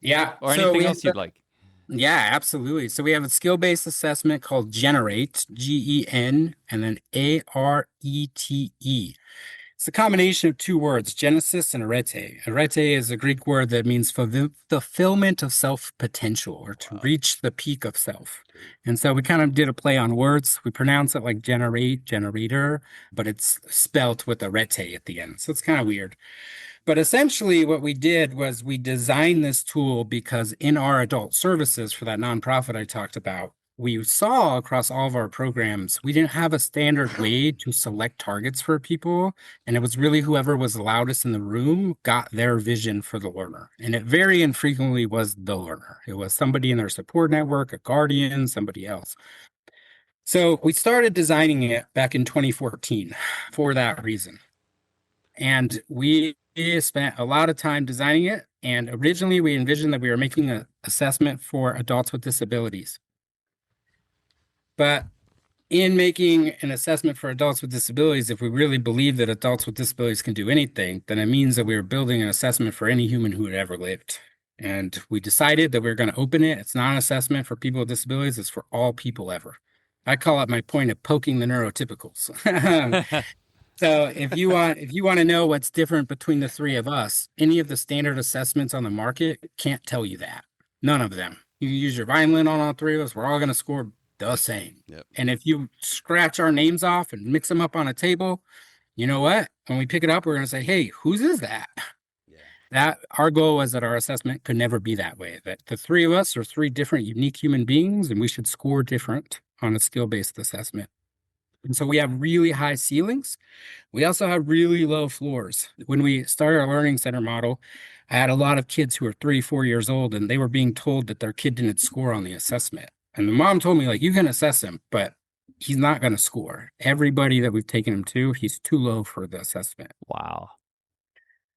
Yeah. Or anything else you'd like. Yeah, absolutely. So we have a skill-based assessment called Generate, Gen, and then Arete. It's a combination of two words, genesis and arete. Arete is a Greek word that means fulfillment of self-potential, or to reach the peak of self. And so we kind of did a play on words. We pronounce it like generate, generator, but it's spelt with arete at the end. So it's kind of weird. But essentially what we did was we designed this tool because in our adult services for that nonprofit I talked about, we saw across all of our programs, we didn't have a standard way to select targets for people. And it was really whoever was loudest in the room got their vision for the learner. And it very infrequently was the learner. It was somebody in their support network, a guardian, somebody else. So we started designing it back in 2014 for that reason. And we spent a lot of time designing it. And originally we envisioned that we were making an assessment for adults with disabilities. But in making an assessment for adults with disabilities, if we really believe that adults with disabilities can do anything, then it means that we were building an assessment for any human who had ever lived. And we decided that we were going to open it. It's not an assessment for people with disabilities. It's for all people ever. I call it my point of poking the neurotypicals. So if you want to know what's different between the three of us, any of the standard assessments on the market can't tell you that. None of them. You can use your Vineland on all three of us. We're all going to score the same. Yep. And if you scratch our names off and mix them up on a table, you know what? When we pick it up, we're going to say, hey, whose is that? Yeah. That our goal was that our assessment could never be that way. That the three of us are three different unique human beings, and we should score different on a skill-based assessment. And so we have really high ceilings. We also have really low floors. When we started our learning center model, I had a lot of kids who were 3-4 years old, and they were being told that their kid didn't score on the assessment. And the mom told me, like, you can assess him, but he's not going to score. Everybody that we've taken him to, he's too low for the assessment. Wow.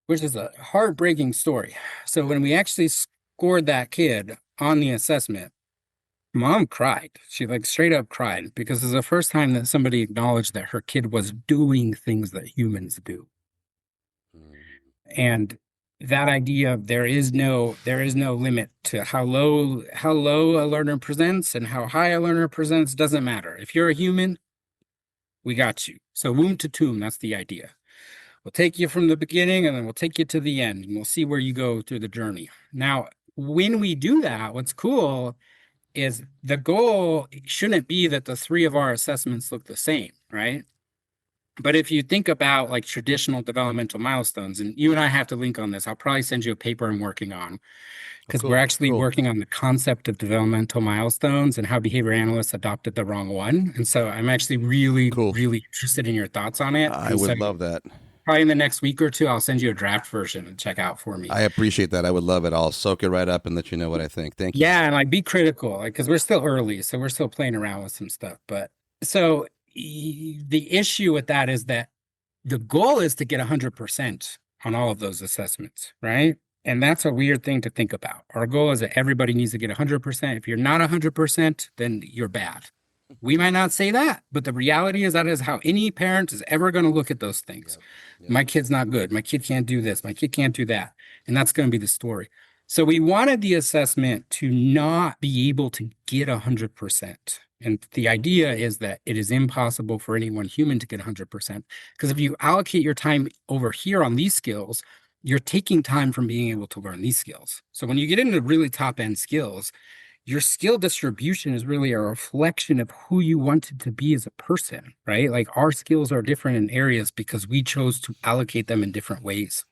Which is a heartbreaking story. So when we actually scored that kid on the assessment, Mom cried. She like straight up cried because it's the first time that somebody acknowledged that her kid was doing things that humans do. And that idea of there is no limit to how low a learner presents and how high a learner presents doesn't matter. If you're a human, we got you. So womb to tomb, that's the idea. We'll take you from the beginning and then we'll take you to the end and we'll see where you go through the journey. Now, when we do that, what's cool is the goal shouldn't be that the three of our assessments look the same, right? But if you think about like traditional developmental milestones, and you and I have to link on this, I'll probably send you a paper I'm working on because we're actually working on the concept of developmental milestones and how behavior analysts adopted the wrong one. And so I'm actually really interested in your thoughts on it. I would love that. Probably in the next week or two, I'll send you a draft version and check out for me. I appreciate that. I would love it. I'll soak it right up and let you know what I think. Thank you. Yeah, and like be critical, like because we're still early, so we're still playing around with some stuff. But so the issue with that is that the goal is to get 100% on all of those assessments, right? And that's a weird thing to think about. Our goal is that everybody needs to get 100%. If you're not 100%, then you're bad. We might not say that, but the reality is that is how any parent is ever going to look at those things. Yep. My kid's not good. My kid can't do this. My kid can't do that. And that's going to be the story. So we wanted the assessment to not be able to get 100%. And the idea is that it is impossible for any one human to get 100%. Because if you allocate your time over here on these skills, you're taking time from being able to learn these skills. So when you get into really top end skills, your skill distribution is really a reflection of who you wanted to be as a person, right? Like our skills are different in areas because we chose to allocate them in different ways.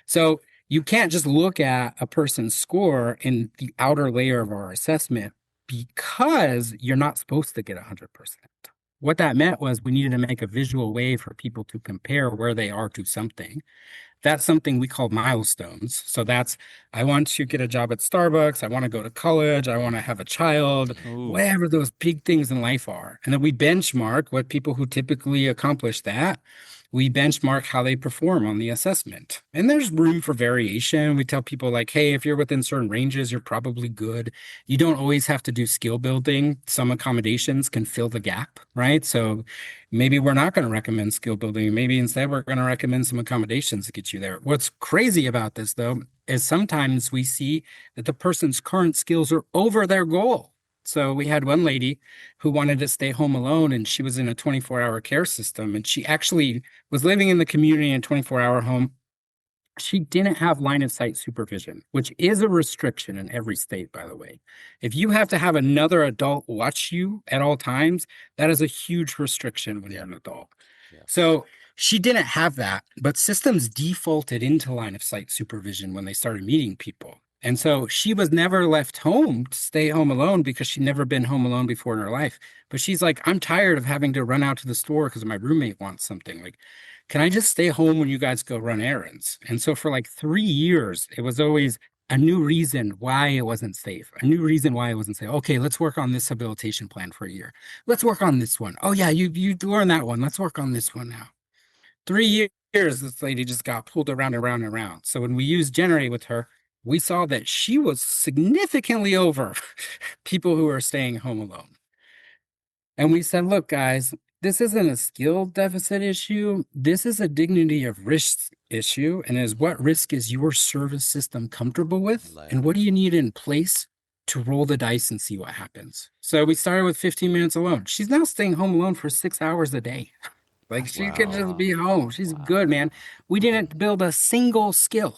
So you can't just look at a person's score in the outer layer of our assessment because you're not supposed to get 100%. What that meant was we needed to make a visual way for people to compare where they are to something. That's something we call milestones. So that's, I want to get a job at Starbucks. I want to go to college. I want to have a child, Ooh. whatever those big things in life are. And then we benchmark what people who typically accomplish that. We benchmark how they perform on the assessment. And there's room for variation. We tell people like, hey, if you're within certain ranges, you're probably good. You don't always have to do skill building. Some accommodations can fill the gap, right? So maybe we're not going to recommend skill building. Maybe instead we're going to recommend some accommodations to get you there. What's crazy about this, though, is sometimes we see that the person's current skills are over their goal. So we had one lady who wanted to stay home alone, and she was in a 24-hour care system, and she actually was living in the community in a 24-hour home. She didn't have line of sight supervision, which is a restriction in every state, by the way. If you have to have another adult watch you at all times, that is a huge restriction when you're an adult. Yeah. So she didn't have that, but systems defaulted into line of sight supervision when they started meeting people. And so she was never left home to stay home alone because she'd never been home alone before in her life. But she's like, I'm tired of having to run out to the store because my roommate wants something. Like, can I just stay home when you guys go run errands? And so for like 3 years, it was always a new reason why it wasn't safe, a new reason why it wasn't safe. Okay, let's work on this habilitation plan for a year. Let's work on this one. Oh yeah, you learned that one. Let's work on this one now. 3 years, this lady just got pulled around and around and around. So when we used Generate with her, we saw that she was significantly over people who are staying home alone. And we said, look, guys, this isn't a skill deficit issue. This is a dignity of risk issue. And is what risk is your service system comfortable with? And what do you need in place to roll the dice and see what happens? So we started with 15 minutes alone. She's now staying home alone for 6 hours a day. Like she could just be home. She's good, man. We didn't build a single skill.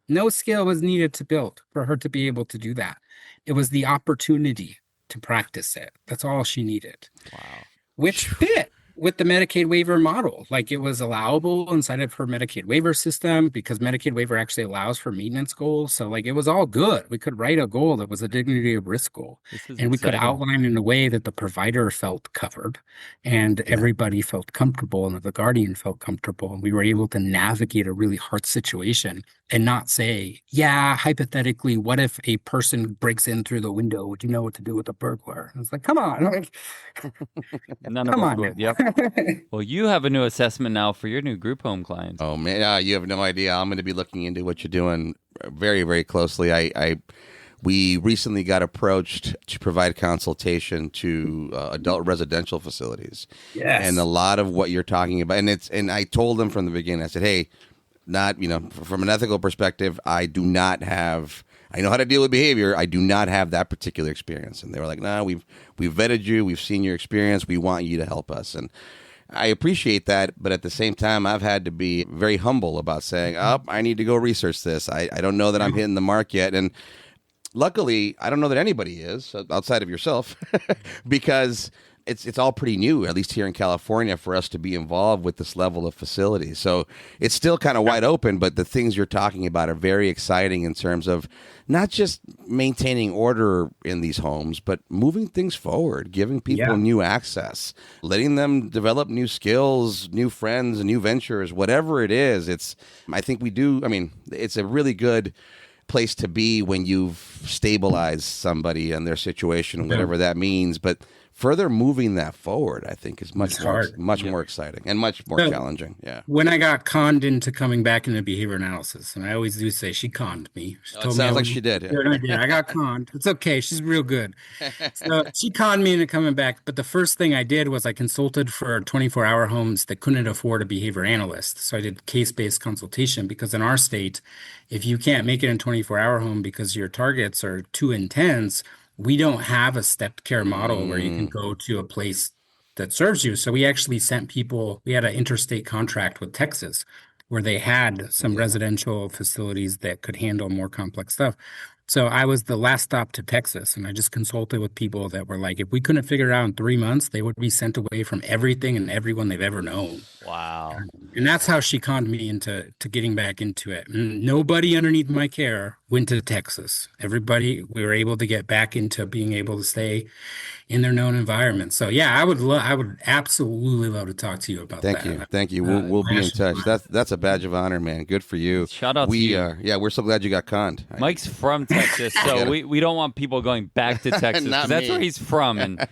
No skill was needed to build for her to be able to do that. It was the opportunity to practice it. That's all she needed. Wow. Which fit with the Medicaid waiver model. Like it was allowable inside of her Medicaid waiver system because Medicaid waiver actually allows for maintenance goals. So like it was all good. We could write a goal that was a dignity of risk goal. And we could outline in a way that the provider felt covered and everybody felt comfortable and the guardian felt comfortable. And we were able to navigate a really hard situation and not say, yeah, hypothetically, what if a person breaks in through the window? Would you know what to do with a burglar? And it's like, come on. Like, None of us would. Yep. Well, you have a new assessment now for your new group home clients. Oh man, you have no idea. I'm going to be looking into what you're doing very, very closely. We recently got approached to provide consultation to adult residential facilities. Yes. And a lot of what you're talking about, and I told them from the beginning, I said, hey, not, from an ethical perspective, I know how to deal with behavior. I do not have that particular experience. And they were like, no, we've vetted you. We've seen your experience. We want you to help us. And I appreciate that. But at the same time, I've had to be very humble about saying, I need to go research this. I don't know that I'm hitting the mark yet. And luckily, I don't know that anybody is outside of yourself because it's all pretty new, at least here in California, for us to be involved with this level of facility. So it's still kind of wide open, but the things you're talking about are very exciting in terms of not just maintaining order in these homes, but moving things forward, giving people new access, letting them develop new skills, new friends, new ventures, whatever it is. I think we do. I mean, it's a really good place to be when you've stabilized somebody and their situation, whatever that means. But further moving that forward, I think, is much more exciting and much more challenging. Yeah. When I got conned into coming back into behavior analysis, and I always do say she conned me. She told me like she did. Yeah. I got conned. It's okay. She's real good. So she conned me into coming back. But the first thing I did was I consulted for 24-hour homes that couldn't afford a behavior analyst. So I did case-based consultation because in our state, if you can't make it in 24-hour home because your targets are too intense, we don't have a stepped care model where you can go to a place that serves you. So we actually sent people, we had an interstate contract with Texas where they had some residential facilities that could handle more complex stuff. So I was the last stop to Texas, and I just consulted with people that were like, if we couldn't figure it out in 3 months, they would be sent away from everything and everyone they've ever known. Wow. And that's how she conned me into getting back into it. And nobody underneath my care went to Texas. Everybody, we were able to get back into being able to stay in their known environment. So yeah, I would absolutely love to talk to you about that. Thank you. We'll be in touch. That's a badge of honor, man. Good for you. Shout out to you. Yeah, we're so glad you got conned. Mike's from Texas, so we don't want people going back to Texas because that's where he's from. And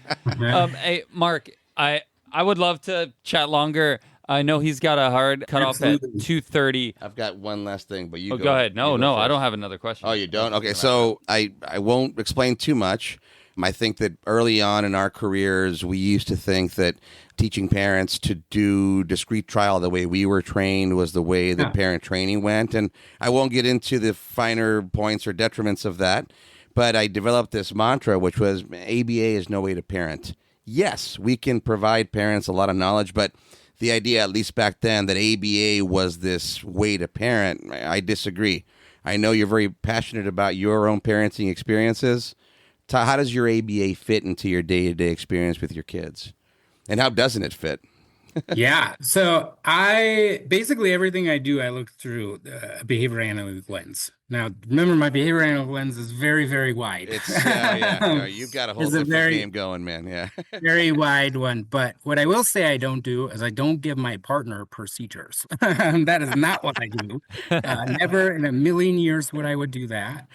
hey, Mark, I would love to chat longer. I know he's got a hard cutoff at 2:30. I've got one last thing, but you go ahead. No, I don't have another question. Oh, you don't? Okay, so I won't explain too much. I think that early on in our careers, we used to think that teaching parents to do discrete trial the way we were trained was the way that parent training went. And I won't get into the finer points or detriments of that, but I developed this mantra, which was ABA is no way to parent. Yes, we can provide parents a lot of knowledge, but the idea, at least back then, that ABA was this way to parent, I disagree. I know you're very passionate about your own parenting experiences. How does your ABA fit into your day-to-day experience with your kids? And how doesn't it fit? Yeah. So basically everything I do, I look through a behavior analytic lens. Now, remember, my behavior analytic lens is very, very wide. You've got a whole different game going, man. Yeah. Very wide one. But what I will say I don't do is I don't give my partner procedures. That is not what I do. Never in a million years would I do that.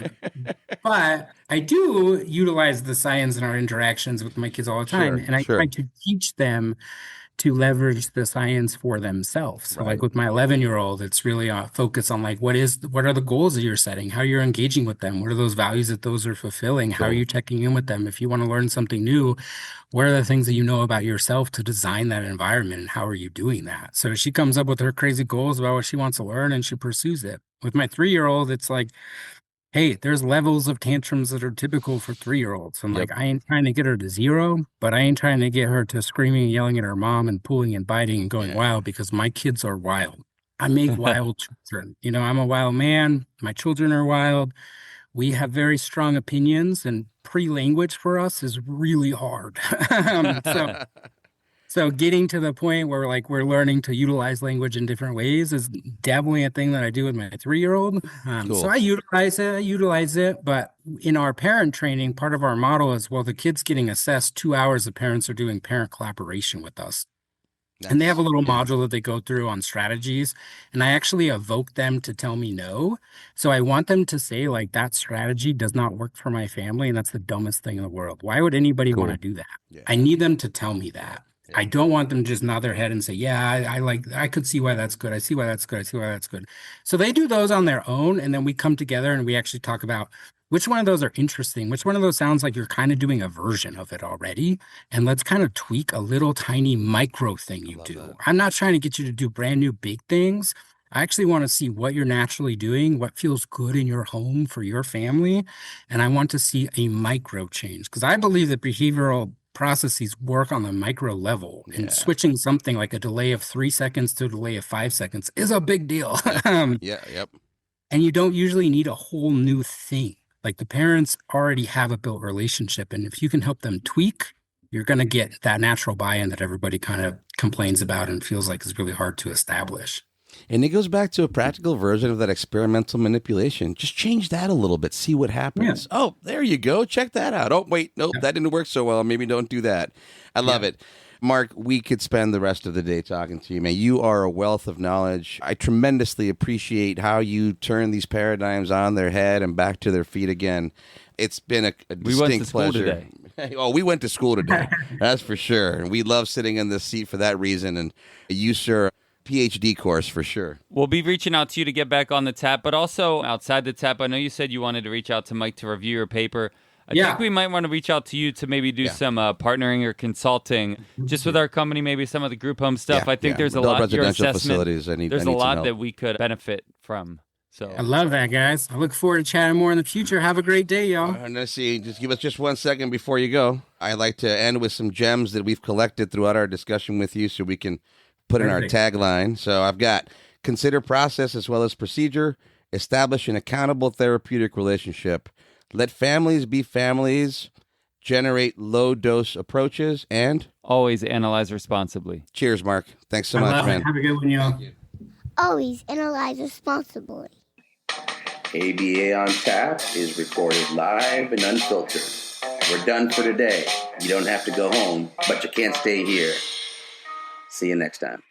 But I do utilize the science in our interactions with my kids all the time. And I try to teach them to leverage the science for themselves. So like with my 11-year-old, it's really a focus on like, what are the goals that you're setting? How you're engaging with them? What are those values that those are fulfilling? How are you checking in with them? If you want to learn something new, what are the things that you know about yourself to design that environment? And how are you doing that? So she comes up with her crazy goals about what she wants to learn and she pursues it. With my 3-year-old, it's like, hey, there's levels of tantrums that are typical for 3-year-olds. I'm like, I ain't trying to get her to 0, but I ain't trying to get her to screaming and yelling at her mom and pulling and biting and going wild, because my kids are wild. I make wild children. You know, I'm a wild man. My children are wild. We have very strong opinions, and pre-language for us is really hard. So getting to the point where like we're learning to utilize language in different ways is definitely a thing that I do with my 3-year-old. So I utilize it. But in our parent training, part of our model is, well, the kid's getting assessed 2 hours. The parents are doing parent collaboration with us. And they have a little module that they go through on strategies. And I actually evoke them to tell me no. So I want them to say, like, that strategy does not work for my family. And that's the dumbest thing in the world. Why would anybody want to do that? Yeah. I need them to tell me that. I don't want them to just nod their head and say, yeah, I could see why that's good. I see why that's good. I see why that's good. So they do those on their own. And then we come together and we actually talk about which one of those are interesting. Which one of those sounds like you're kind of doing a version of it already. And let's kind of tweak a little tiny micro thing you do. That. I'm not trying to get you to do brand new big things. I actually want to see what you're naturally doing, what feels good in your home for your family. And I want to see a micro change, because I believe that behavioral processes work on the micro level, and switching something like a delay of 3 seconds to a delay of 5 seconds is a big deal. And you don't usually need a whole new thing. Like the parents already have a built relationship. And if you can help them tweak, you're going to get that natural buy-in that everybody kind of complains about and feels like is really hard to establish. And it goes back to a practical version of that experimental manipulation. Just change that a little bit. See what happens. Yeah. Oh, there you go. Check that out. Oh, wait. Nope, that didn't work so well. Maybe don't do that. I love it. Mark, we could spend the rest of the day talking to you, man. You are a wealth of knowledge. I tremendously appreciate how you turn these paradigms on their head and back to their feet again. It's been a distinct pleasure. Oh, we went to school today. That's for sure. And we love sitting in this seat for that reason. And you, sir, PhD course for sure. We'll be reaching out to you to get back on the tap, but also outside the tap. I know you said you wanted to reach out to Mike to review your paper. I think we might want to reach out to you to maybe do some partnering or consulting just with our company, maybe some of the group home stuff. I think there's a lot of your assessment. There's a lot that we could benefit from. So I love that, guys. I look forward to chatting more in the future. Have a great day, y'all. And let's see, just give us just 1 second before you go. I'd like to end with some gems that we've collected throughout our discussion with you so we can put in our tagline. So I've got consider process as well as procedure, establish an accountable therapeutic relationship, let families be families, generate low-dose approaches, and Always analyze responsibly. cheers, Mark. Thanks so I much, love man. it. Have a good one, y'all. Always analyze responsibly. ABA on Tap is recorded live and unfiltered. We're done for today. You don't have to go home, but you can't stay here. See you next time.